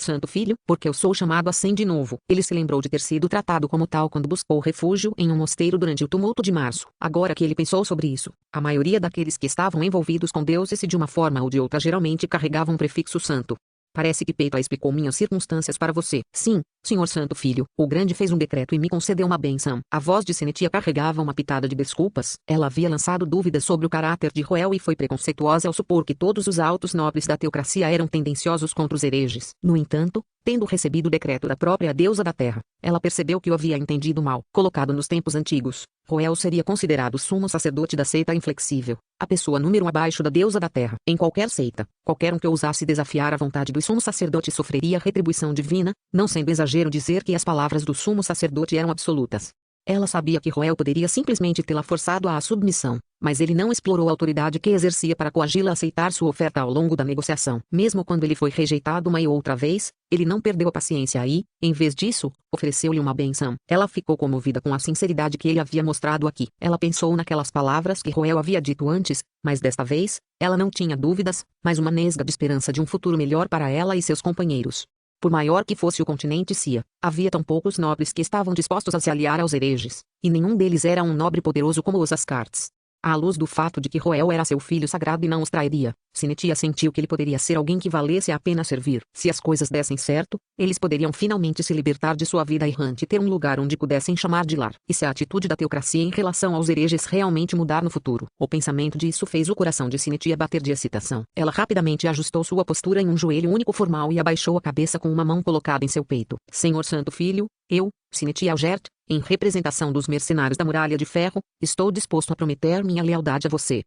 S1: Santo Filho, porque eu sou chamado assim de novo. Ele se lembrou de ter sido tratado como tal quando buscou refúgio em um mosteiro durante o tumulto de março. Agora que ele pensou sobre isso, a maioria daqueles que estavam envolvidos com Deus e de uma forma ou de outra geralmente carregavam um prefixo santo. Parece que Peita explicou minhas circunstâncias para você. Sim, senhor Santo Filho, o Grande fez um decreto e me concedeu uma bênção. A voz de Sinetia carregava uma pitada de desculpas. Ela havia lançado dúvidas sobre o caráter de Roel e foi preconceituosa ao supor que todos os altos nobres da teocracia eram tendenciosos contra os hereges. No entanto, tendo recebido o decreto da própria deusa da terra, ela percebeu que o havia entendido mal. Colocado nos tempos antigos, Roel seria considerado o sumo sacerdote da seita inflexível, a pessoa número 1 abaixo da deusa da terra. Em qualquer seita, qualquer um que ousasse desafiar a vontade do sumo sacerdote sofreria retribuição divina, não sendo exagero dizer que as palavras do sumo sacerdote eram absolutas. Ela sabia que Roel poderia simplesmente tê-la forçado à submissão, mas ele não explorou a autoridade que exercia para coagi-la a aceitar sua oferta ao longo da negociação. Mesmo quando ele foi rejeitado uma e outra vez, ele não perdeu a paciência e, em vez disso, ofereceu-lhe uma benção. Ela ficou comovida com a sinceridade que ele havia mostrado aqui. Ela pensou naquelas palavras que Roel havia dito antes, mas desta vez, ela não tinha dúvidas, mas uma nesga de esperança de um futuro melhor para ela e seus companheiros. Por maior que fosse o continente Cia, havia tão poucos nobres que estavam dispostos a se aliar aos hereges, e nenhum deles era um nobre poderoso como os Ascartes. À luz do fato de que Roel era seu filho sagrado e não os trairia, Sinetia sentiu que ele poderia ser alguém que valesse a pena servir. Se as coisas dessem certo, eles poderiam finalmente se libertar de sua vida errante e ter um lugar onde pudessem chamar de lar. E se a atitude da teocracia em relação aos hereges realmente mudar no futuro? O pensamento disso fez o coração de Sinetia bater de excitação. Ela rapidamente ajustou sua postura em um joelho único formal e abaixou a cabeça com uma mão colocada em seu peito. Senhor Santo Filho, eu, Sinetia Algert, em representação dos mercenários da Muralha de Ferro, estou disposto a prometer minha lealdade a você.